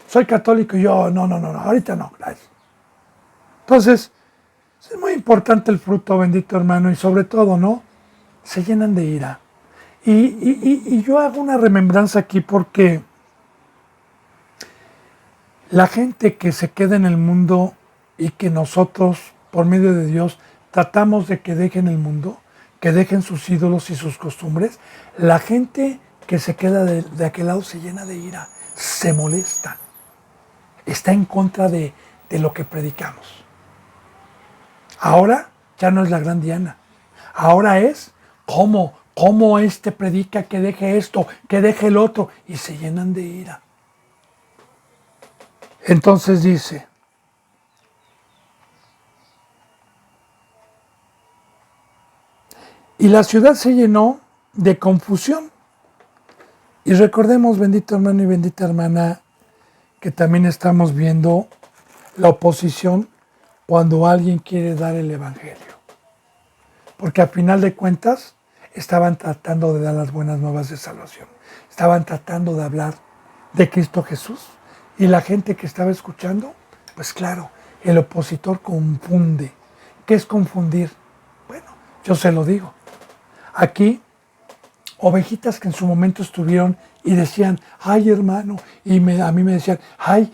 [SPEAKER 1] soy católico y yo, no, ahorita no, gracias. Entonces, es muy importante el fruto, bendito hermano, y sobre todo, ¿no? Se llenan de ira. Y yo hago una remembranza aquí porque la gente que se queda en el mundo y que nosotros, por medio de Dios, tratamos de que dejen el mundo, que dejen sus ídolos y sus costumbres, la gente que se queda de aquel lado se llena de ira, se molesta, está en contra de lo que predicamos. Ahora ya no es la gran Diana, ahora es cómo predica que deje esto, que deje el otro, y se llenan de ira. Entonces dice, y la ciudad se llenó de confusión. Y recordemos, bendito hermano y bendita hermana, que también estamos viendo la oposición cuando alguien quiere dar el evangelio. Porque a final de cuentas estaban tratando de dar las buenas nuevas de salvación. Estaban tratando de hablar de Cristo Jesús. Y la gente que estaba escuchando, pues claro, el opositor confunde. ¿Qué es confundir? Bueno, yo se lo digo. Aquí, ovejitas que en su momento estuvieron y decían, ay hermano, y a mí me decían, ay,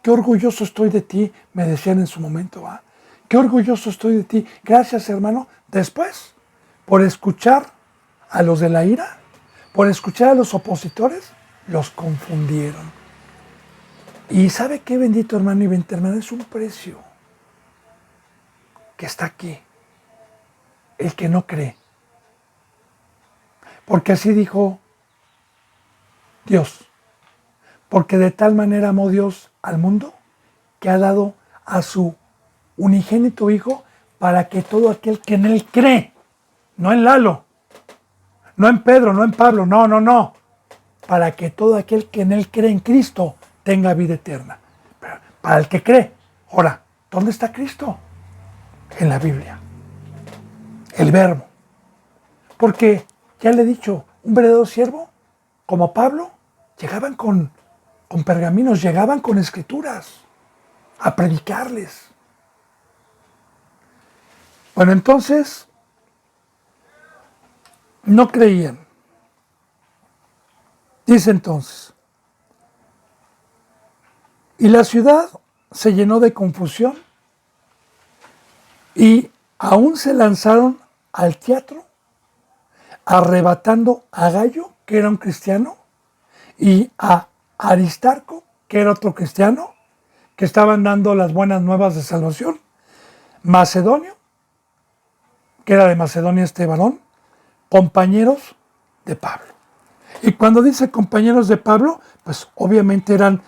[SPEAKER 1] qué orgulloso estoy de ti, me decían en su momento, qué orgulloso estoy de ti, gracias hermano. Después, por escuchar a los de la ira, por escuchar a los opositores, los confundieron. Y ¿sabe qué, bendito hermano y bendita hermana? Es un precio que está aquí. El que no cree. Porque así dijo Dios. Porque de tal manera amó Dios al mundo que ha dado a su unigénito Hijo para que todo aquel que en Él cree, no en Lalo, no en Pedro, no en Pablo, no, para que todo aquel que en Él cree en Cristo tenga vida eterna. Pero para el que cree. Ahora, ¿dónde está Cristo? En la Biblia. El Verbo. Porque, ya le he dicho, un verdadero siervo, como Pablo, llegaban con pergaminos, llegaban con escrituras a predicarles. Bueno, entonces, no creían. Dice entonces, y la ciudad se llenó de confusión y aún se lanzaron al teatro arrebatando a Gallo, que era un cristiano, y a Aristarco, que era otro cristiano, que estaban dando las buenas nuevas de salvación, Macedonio, que era de Macedonia este varón, compañeros de Pablo. Y cuando dice compañeros de Pablo, pues obviamente eran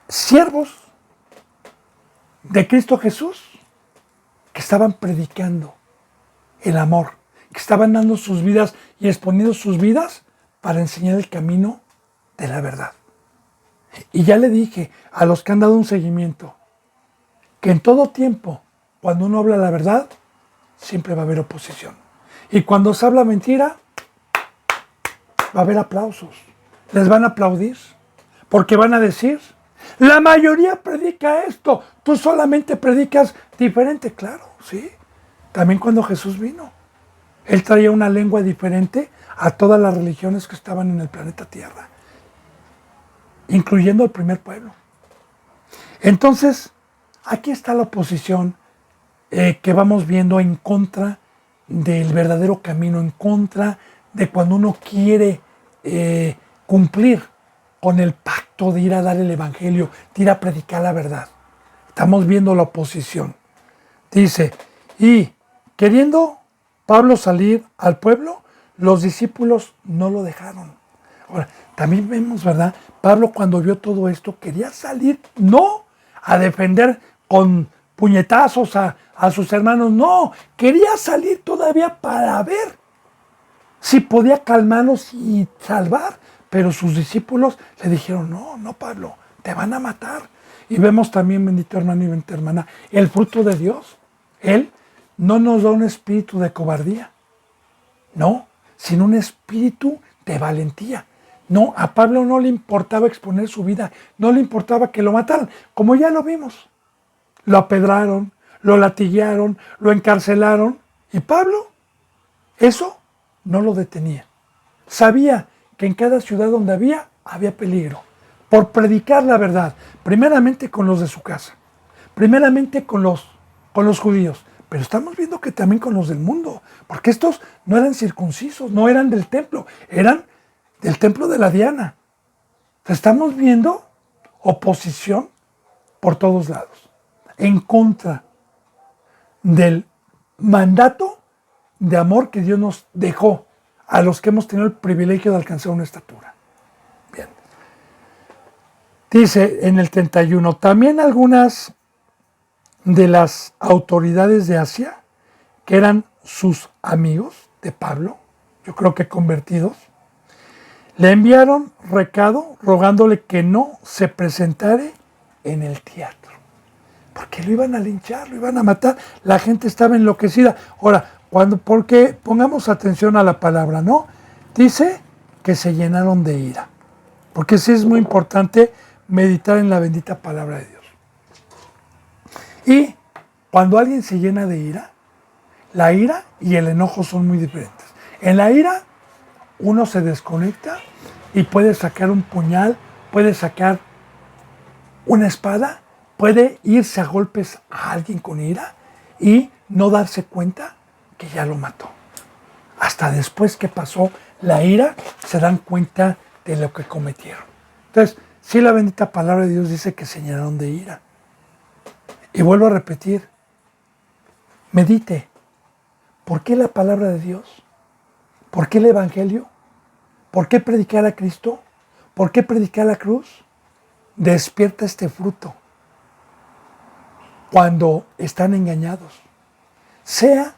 [SPEAKER 1] siervos de Cristo Jesús, que estaban predicando el amor, que estaban dando sus vidas y exponiendo sus vidas para enseñar el camino de la verdad. Y ya le dije a los que han dado un seguimiento, que en todo tiempo, cuando uno habla la verdad, siempre va a haber oposición. Y cuando se habla mentira, va a haber aplausos. Les van a aplaudir, porque van a decir, la mayoría predica esto, tú solamente predicas diferente. Claro, sí. También cuando Jesús vino, Él traía una lengua diferente a todas las religiones que estaban en el planeta Tierra, incluyendo el primer pueblo. Entonces, aquí está la oposición que vamos viendo en contra del verdadero camino, en contra de cuando uno quiere cumplir con el pacto de ir a dar el evangelio, de ir a predicar la verdad. Estamos viendo la oposición. Dice, y queriendo Pablo salir al pueblo, los discípulos no lo dejaron. Ahora, también vemos, ¿verdad? Pablo cuando vio todo esto quería salir, no a defender con puñetazos a sus hermanos, no, quería salir todavía para ver si podía calmarlos y salvar. Pero sus discípulos le dijeron, no Pablo, te van a matar. Y vemos también, bendito hermano y bendita hermana, el fruto de Dios. Él no nos da un espíritu de cobardía, no, sino un espíritu de valentía. No, a Pablo no le importaba exponer su vida, no le importaba que lo mataran, como ya lo vimos. Lo apedraron, lo latiguearon, lo encarcelaron, y Pablo, eso no lo detenía. Sabía que en cada ciudad donde había peligro, por predicar la verdad, primeramente con los de su casa, primeramente con los judíos, pero estamos viendo que también con los del mundo, porque estos no eran circuncisos, no eran del templo, eran del templo de la Diana. Estamos viendo oposición por todos lados, en contra del mandato de amor que Dios nos dejó a los que hemos tenido el privilegio de alcanzar una estatura. Bien. Dice en el 31, también algunas de las autoridades de Asia, que eran sus amigos de Pablo, yo creo que convertidos, le enviaron recado rogándole que no se presentara en el teatro, porque lo iban a linchar, lo iban a matar, la gente estaba enloquecida. Ahora, porque pongamos atención a la palabra, ¿no? Dice que se llenaron de ira, porque sí es muy importante meditar en la bendita palabra de Dios. Y cuando alguien se llena de ira, la ira y el enojo son muy diferentes. En la ira, uno se desconecta y puede sacar un puñal, puede sacar una espada, puede irse a golpes a alguien con ira y no darse cuenta que ya lo mató. Hasta después que pasó la ira, se dan cuenta de lo que cometieron. Entonces, Sí, la bendita palabra de Dios dice que se llenaron de ira. Y vuelvo a repetir, medite, ¿por qué la palabra de Dios? ¿Por qué el Evangelio? ¿Por qué predicar a Cristo? ¿Por qué predicar la cruz? Despierta este fruto cuando están engañados. Sea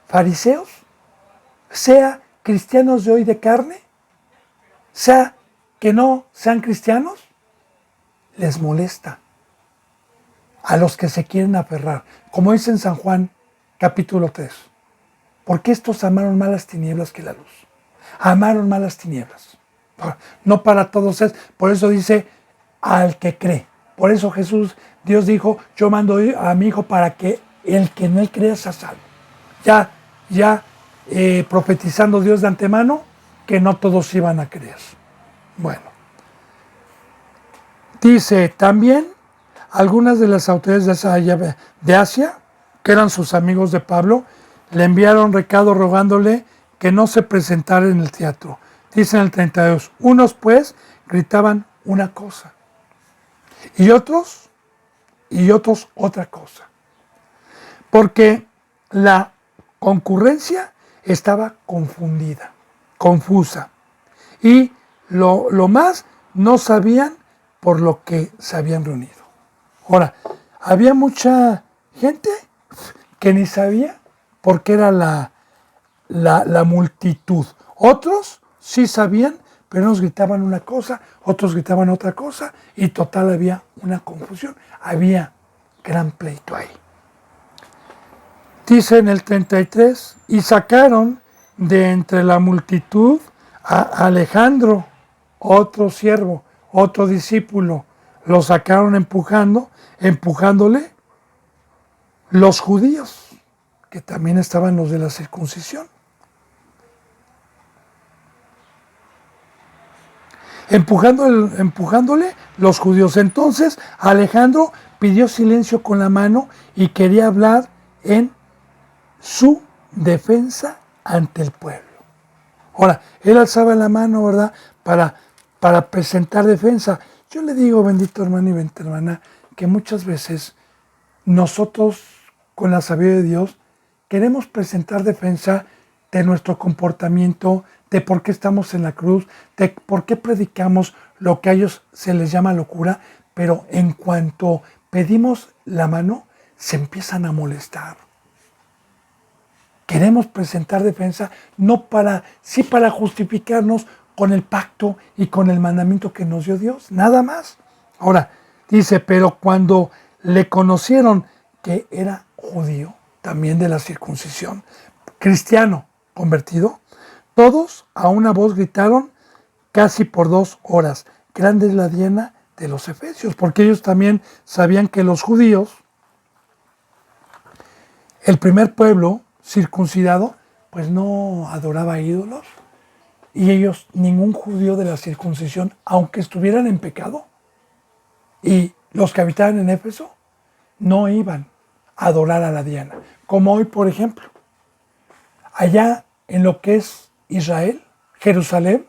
[SPEAKER 1] fariseos, sea cristianos de hoy de carne, sea que no sean cristianos, les molesta a los que se quieren aferrar. Como dice en San Juan capítulo 3, porque estos amaron más las tinieblas que la luz. Amaron más las tinieblas. No para todos es, por eso dice al que cree. Por eso Dios dijo, yo mando a mi Hijo para que el que en él crea sea salvo. Ya profetizando Dios de antemano que no todos iban a creer. Bueno, dice también algunas de las autoridades de Asia, que eran sus amigos de Pablo, le enviaron recado rogándole que no se presentara en el teatro. Dice en el 32, unos pues gritaban una cosa y otros otra cosa, porque la concurrencia estaba confundida, confusa, y lo más no sabían por lo que se habían reunido. Ahora, había mucha gente que ni sabía por qué era la multitud. Otros sí sabían, pero unos gritaban una cosa, otros gritaban otra cosa, y total había una confusión. Había gran pleito ahí. Dice en el 33, y sacaron de entre la multitud a Alejandro, otro siervo, otro discípulo. Lo sacaron empujándole los judíos, que también estaban los de la circuncisión. Empujándole los judíos. Entonces Alejandro pidió silencio con la mano y quería hablar en su defensa ante el pueblo. Ahora, él alzaba la mano, ¿verdad?, para presentar defensa. Yo le digo, bendito hermano y bendita hermana, que muchas veces nosotros, con la sabiduría de Dios, queremos presentar defensa de nuestro comportamiento, de por qué estamos en la cruz, de por qué predicamos lo que a ellos se les llama locura, pero en cuanto pedimos la mano, se empiezan a molestar. Queremos presentar defensa, sí para justificarnos con el pacto y con el mandamiento que nos dio Dios, nada más. Ahora, dice, pero cuando le conocieron que era judío, también de la circuncisión, cristiano convertido, todos a una voz gritaron casi por 2 horas, grande es la diana de los efesios, porque ellos también sabían que los judíos, el primer pueblo circuncidado, pues no adoraba ídolos, y ellos, ningún judío de la circuncisión, aunque estuvieran en pecado, y los que habitaban en Éfeso, no iban a adorar a la diana, como hoy, por ejemplo. Allá en lo que es Israel, Jerusalén,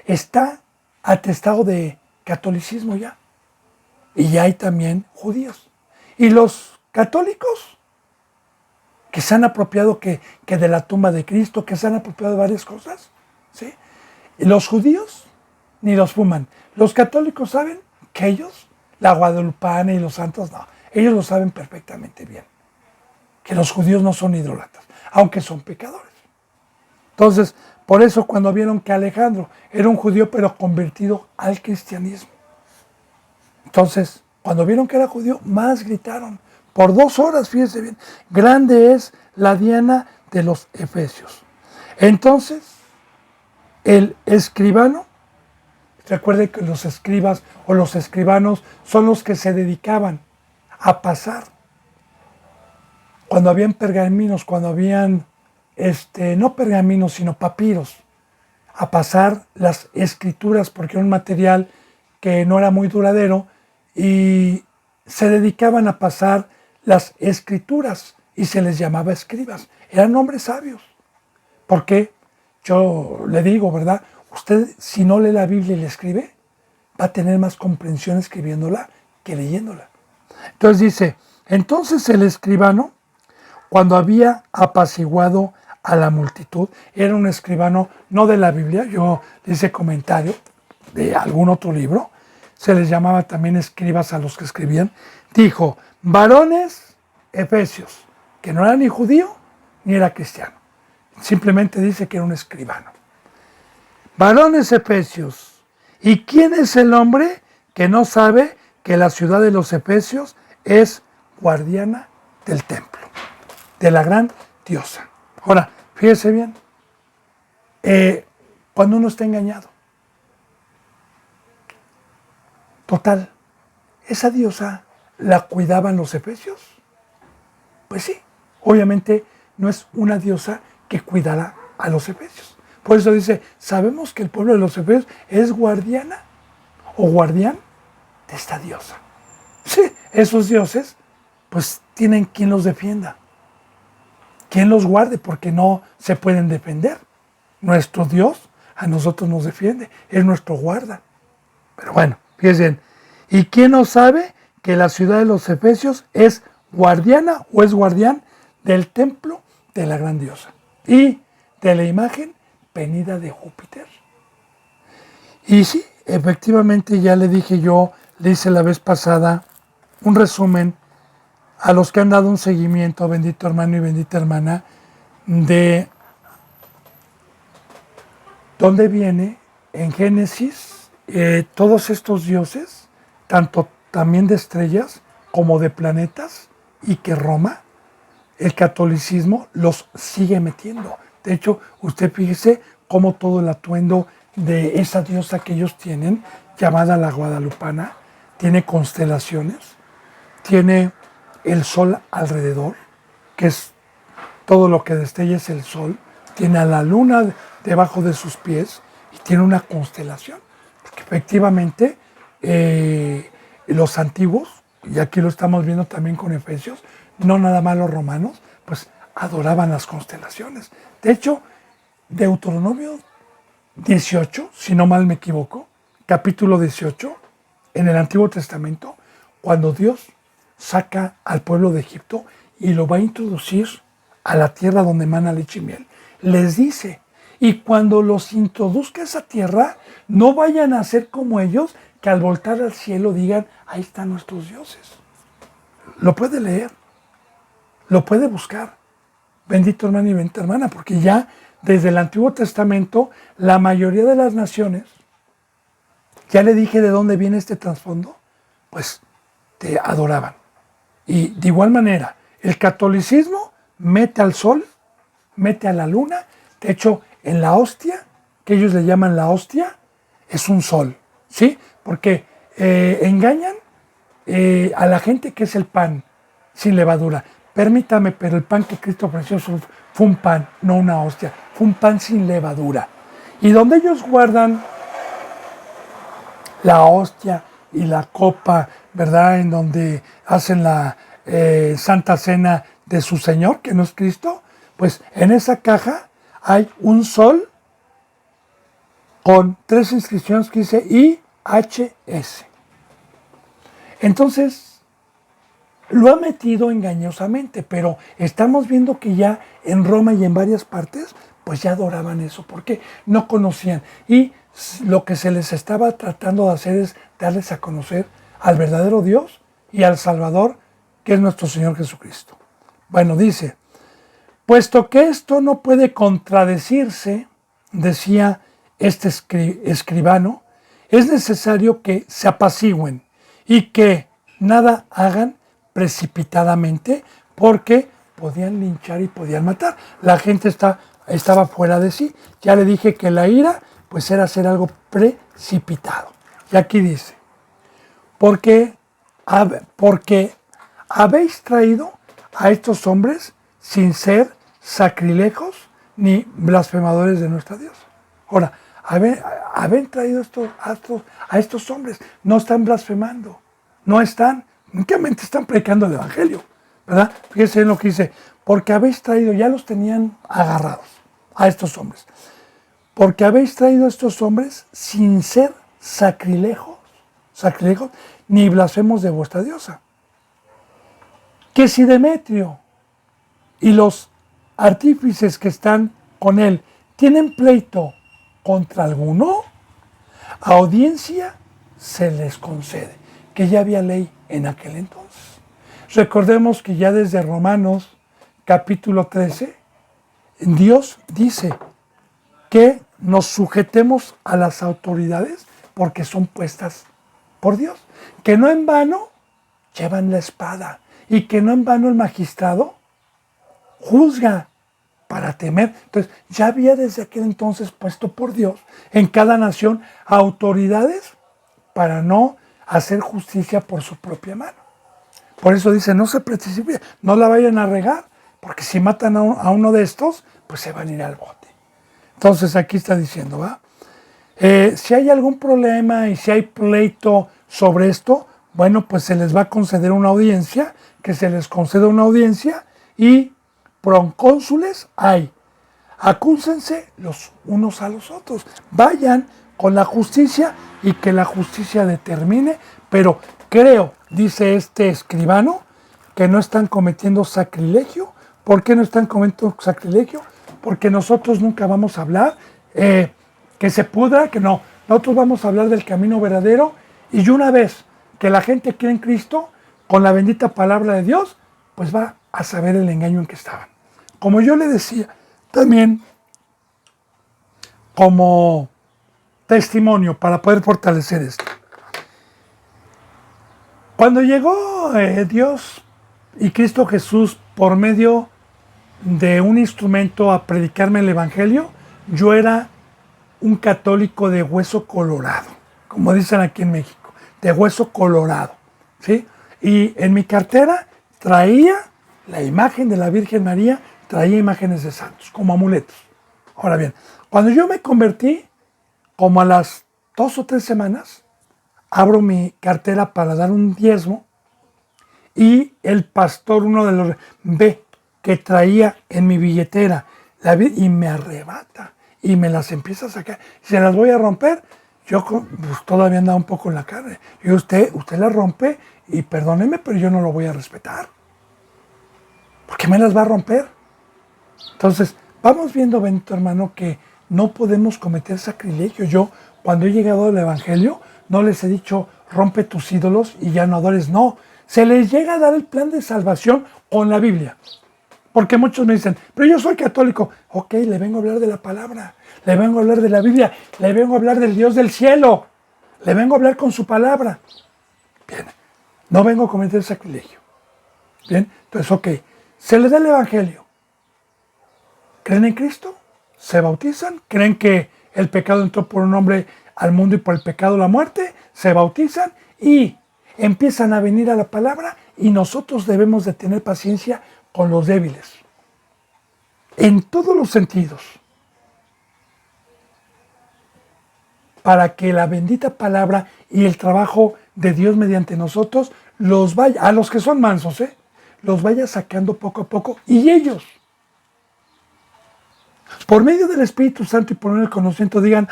[SPEAKER 1] está atestado de catolicismo ya. Y ya hay también judíos. Y los católicos, que se han apropiado que de la tumba de Cristo, que se han apropiado de varias cosas, ¿sí? Y los judíos ni los fuman. Los católicos saben que ellos, la guadalupana y los santos, no. Ellos lo saben perfectamente bien. Que los judíos no son idólatras, aunque son pecadores. Entonces, por eso cuando vieron que Alejandro era un judío pero convertido al cristianismo, entonces, cuando vieron que era judío, más gritaron. Por 2 horas, fíjense bien, grande es la diana de los efesios. Entonces, el escribano, recuerde que los escribas o los escribanos son los que se dedicaban a pasar. Cuando habían pergaminos, cuando habían, no pergaminos, sino papiros, a pasar las escrituras, porque era un material que no era muy duradero, y se dedicaban a pasar las escrituras y se les llamaba escribas. Eran hombres sabios. Porque yo le digo, ¿verdad? Usted, si no lee la Biblia y la escribe, va a tener más comprensión escribiéndola que leyéndola. Entonces dice, entonces el escribano, cuando había apaciguado a la multitud, era un escribano no de la Biblia, yo hice comentario de algún otro libro, se les llamaba también escribas a los que escribían, dijo, varones efesios, que no era ni judío ni era cristiano, simplemente dice que era un escribano. Varones efesios, ¿y quién es el hombre que no sabe que la ciudad de los efesios es guardiana del templo, de la gran diosa? Ahora, fíjese bien, cuando uno está engañado, total, ¿esa diosa la cuidaban los efesios? Pues sí, obviamente no es una diosa que cuidara a los efesios. Por eso dice, sabemos que el pueblo de los efesios es guardiana o guardián de esta diosa. Sí, esos dioses pues tienen quien los defienda, quien los guarde, porque no se pueden defender. Nuestro Dios a nosotros nos defiende, es nuestro guarda. Pero bueno, fíjense bien, ¿y quién no sabe que la ciudad de los efesios es guardiana o es guardián del templo de la gran diosa y de la imagen venida de Júpiter? Y sí, efectivamente ya le dije yo, le hice la vez pasada un resumen a los que han dado un seguimiento, bendito hermano y bendita hermana, de dónde viene en Génesis todos estos dioses, tanto también de estrellas como de planetas, y que Roma, el catolicismo, los sigue metiendo. De hecho, usted fíjese cómo todo el atuendo de esa diosa que ellos tienen, llamada la Guadalupana, tiene constelaciones, tiene el sol alrededor, que es todo lo que destella es el sol, tiene a la luna debajo de sus pies y tiene una constelación. Porque efectivamente los antiguos, y aquí lo estamos viendo también con Efesios, no nada más los romanos, pues adoraban las constelaciones. De hecho, Deuteronomio 18, si no mal me equivoco, capítulo 18, en el Antiguo Testamento, cuando Dios saca al pueblo de Egipto y lo va a introducir a la tierra donde emana leche y miel, les dice, y cuando los introduzca a esa tierra, no vayan a ser como ellos, que al voltar al cielo digan, ahí están nuestros dioses. Lo puede leer, lo puede buscar, bendito hermano y bendita hermana, porque ya desde el Antiguo Testamento, la mayoría de las naciones, ya le dije de dónde viene este trasfondo, pues te adoraban. Y de igual manera, el catolicismo mete al sol, mete a la luna. De hecho, en la hostia, que ellos le llaman la hostia, es un sol, ¿sí? Porque engañan a la gente que es el pan sin levadura. Permítame, pero el pan que Cristo ofreció fue un pan, no una hostia. Fue un pan sin levadura. Y donde ellos guardan la hostia y la copa, ¿verdad? En donde hacen la Santa Cena de su Señor, que no es Cristo, pues en esa caja hay un sol con 3 inscripciones que dice IHS. Entonces, lo ha metido engañosamente, pero estamos viendo que ya en Roma y en varias partes, pues ya adoraban eso, porque no conocían. Y lo que se les estaba tratando de hacer es darles a conocer al verdadero Dios y al Salvador, que es nuestro Señor Jesucristo. Bueno, dice, puesto que esto no puede contradecirse, decía este escribano, es necesario que se apacigüen y que nada hagan precipitadamente, porque podían linchar y podían matar. La gente estaba fuera de sí. Ya le dije que la ira pues era hacer algo precipitado. Y aquí dice, porque habéis traído a estos hombres sin ser sacrílegos ni blasfemadores de nuestra diosa. Ahora, habéis traído a estos hombres, no están blasfemando, no están, únicamente están predicando el evangelio, ¿verdad? Fíjense en lo que dice, porque habéis traído, ya los tenían agarrados a estos hombres, porque habéis traído a estos hombres sin ser sacrilegos sacrilegios, ni blasfemos de vuestra diosa. Que si Demetrio y los artífices que están con él tienen pleito contra alguno, audiencia se les concede, que ya había ley en aquel entonces. Recordemos que ya desde Romanos capítulo 13, Dios dice que nos sujetemos a las autoridades porque son puestas por Dios, que no en vano llevan la espada y que no en vano el magistrado juzga para temer. Entonces ya había desde aquel entonces puesto por Dios en cada nación autoridades para no hacer justicia por su propia mano. Por eso dice, no se precipiten, no la vayan a regar, porque si matan a uno de estos, pues se van a ir al bote. Entonces aquí está diciendo, ¿va? Si hay algún problema y si hay pleito sobre esto, bueno, pues se les va a conceder una audiencia, que se les conceda una audiencia y procónsules hay. Acúsense los unos a los otros. Vayan con la justicia y que la justicia determine, pero creo, dice este escribano, que no están cometiendo sacrilegio. ¿Por qué no están cometiendo sacrilegio? Porque nosotros nunca vamos a hablar que se pudra, que no. Nosotros vamos a hablar del camino verdadero y una vez que la gente cree en Cristo, con la bendita palabra de Dios, pues va a saber el engaño en que estaban. Como yo le decía, también como testimonio para poder fortalecer esto. Cuando llegó Dios y Cristo Jesús por medio de un instrumento a predicarme el Evangelio, yo era un católico de hueso colorado, como dicen aquí en México, de hueso colorado, ¿sí? Y en mi cartera traía la imagen de la Virgen María, traía imágenes de santos, como amuletos. Ahora bien, cuando yo me convertí, como a las 2 o 3 semanas, abro mi cartera para dar un diezmo y el pastor, uno de los, ve que traía en mi billetera y me arrebata y me las empieza a sacar. Se las voy a romper. Yo pues, todavía andaba un poco en la carne. Y usted las rompe y perdóneme, pero yo no lo voy a respetar. ¿Por qué me las va a romper? Entonces, vamos viendo, bendito hermano, que no podemos cometer sacrilegio. Yo, cuando he llegado al Evangelio, no les he dicho, rompe tus ídolos y ya no adores. No, se les llega a dar el plan de salvación con la Biblia. Porque muchos me dicen, pero yo soy católico. Ok, le vengo a hablar de la palabra, le vengo a hablar de la Biblia, le vengo a hablar del Dios del cielo, le vengo a hablar con su palabra. Bien, no vengo a cometer sacrilegio. Bien, entonces, ok, se les da el Evangelio. ¿Creen en Cristo? ¿Se bautizan? ¿Creen que el pecado entró por un hombre al mundo y por el pecado la muerte? Se bautizan y empiezan a venir a la palabra y nosotros debemos de tener paciencia con los débiles. En todos los sentidos. Para que la bendita palabra y el trabajo de Dios mediante nosotros los vaya, a los que son mansos, los vaya sacando poco a poco y ellos, por medio del Espíritu Santo y por medio del conocimiento, digan,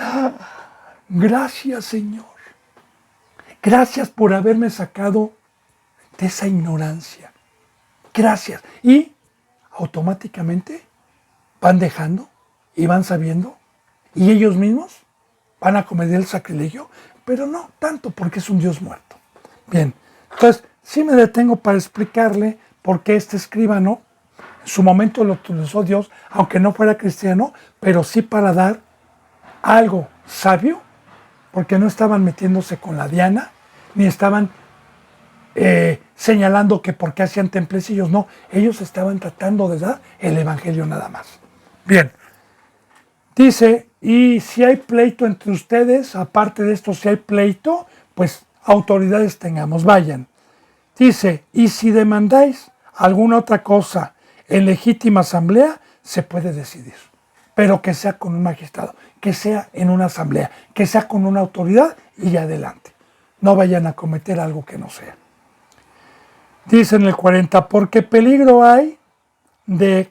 [SPEAKER 1] gracias Señor, gracias por haberme sacado de esa ignorancia, gracias. Y automáticamente van dejando y van sabiendo y ellos mismos van a cometer el sacrilegio, pero no tanto porque es un Dios muerto. Bien, entonces sí me detengo para explicarle por qué este escribano en su momento lo utilizó Dios, aunque no fuera cristiano, pero sí para dar algo sabio, porque no estaban metiéndose con la diana, ni estaban señalando que por qué hacían templecillos, no, ellos estaban tratando de dar el evangelio nada más. Bien, dice, y si hay pleito entre ustedes, aparte de esto, si hay pleito, pues autoridades tengamos, vayan. Dice, y si demandáis alguna otra cosa en legítima asamblea, se puede decidir, pero que sea con un magistrado, que sea en una asamblea, que sea con una autoridad y adelante. No vayan a cometer algo que no sea. Dice en el 40, porque peligro hay de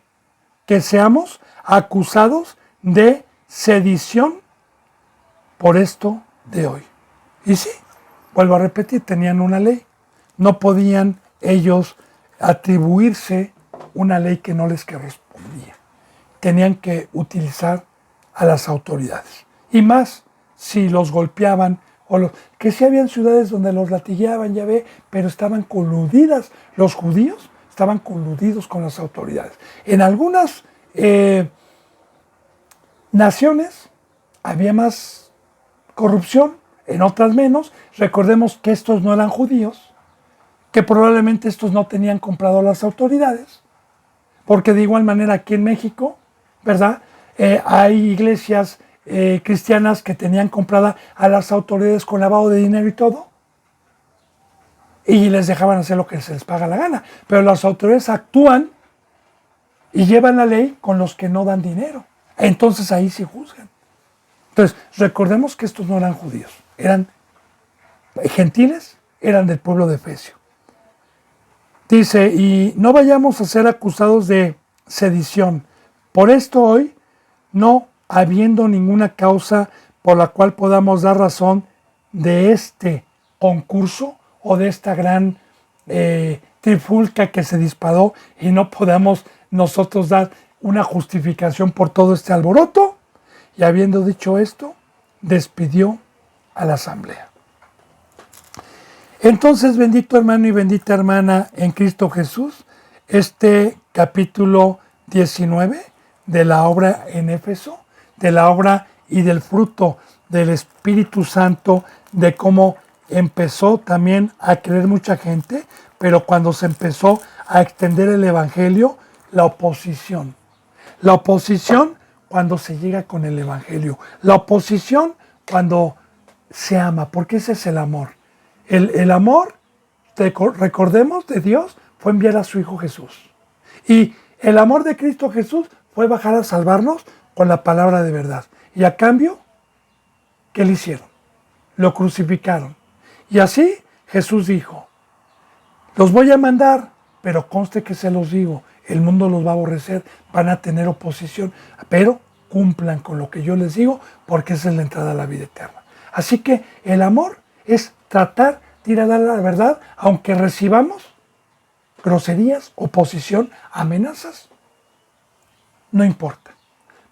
[SPEAKER 1] que seamos acusados de sedición por esto de hoy. Y sí, vuelvo a repetir, tenían una ley. No podían ellos atribuirse una ley que no les correspondía. Tenían que utilizar a las autoridades. Y más si los golpeaban, que sí habían ciudades donde los latigueaban, ya ve, pero estaban coludidas. Los judíos estaban coludidos con las autoridades. En algunas naciones había más corrupción, en otras menos. Recordemos que estos no eran judíos, que probablemente estos no tenían comprado a las autoridades, porque de igual manera aquí en México, ¿verdad? Hay iglesias cristianas que tenían comprada a las autoridades con lavado de dinero y todo, y les dejaban hacer lo que se les paga la gana, pero las autoridades actúan y llevan la ley con los que no dan dinero, entonces ahí sí juzgan. Entonces, recordemos que estos no eran judíos, eran gentiles, eran del pueblo de Efesio. Dice, y no vayamos a ser acusados de sedición. Por esto hoy, no habiendo ninguna causa por la cual podamos dar razón de este concurso o de esta gran trifulca que se disparó y no podamos nosotros dar una justificación por todo este alboroto, y habiendo dicho esto, despidió a la asamblea. Entonces, bendito hermano y bendita hermana en Cristo Jesús, este capítulo 19 de la obra en Éfeso, de la obra y del fruto del Espíritu Santo, de cómo empezó también a creer mucha gente, pero cuando se empezó a extender el Evangelio, la oposición. La oposición cuando se llega con el Evangelio. La oposición cuando se ama, porque ese es el amor. El amor, recordemos, de Dios fue enviar a su Hijo Jesús. Y el amor de Cristo Jesús fue bajar a salvarnos con la palabra de verdad. Y a cambio, ¿qué le hicieron? Lo crucificaron. Y así Jesús dijo, los voy a mandar, pero conste que se los digo, el mundo los va a aborrecer, van a tener oposición, pero cumplan con lo que yo les digo, porque esa es la entrada a la vida eterna. Así que el amor es tratar de ir a dar la verdad, aunque recibamos groserías, oposición, amenazas, no importa.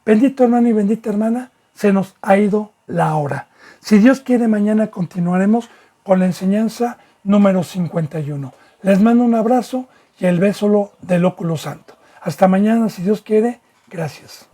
[SPEAKER 1] Bendito hermano y bendita hermana, se nos ha ido la hora. Si Dios quiere, mañana continuaremos con la enseñanza número 51. Les mando un abrazo y el beso del óculo santo. Hasta mañana, si Dios quiere. Gracias.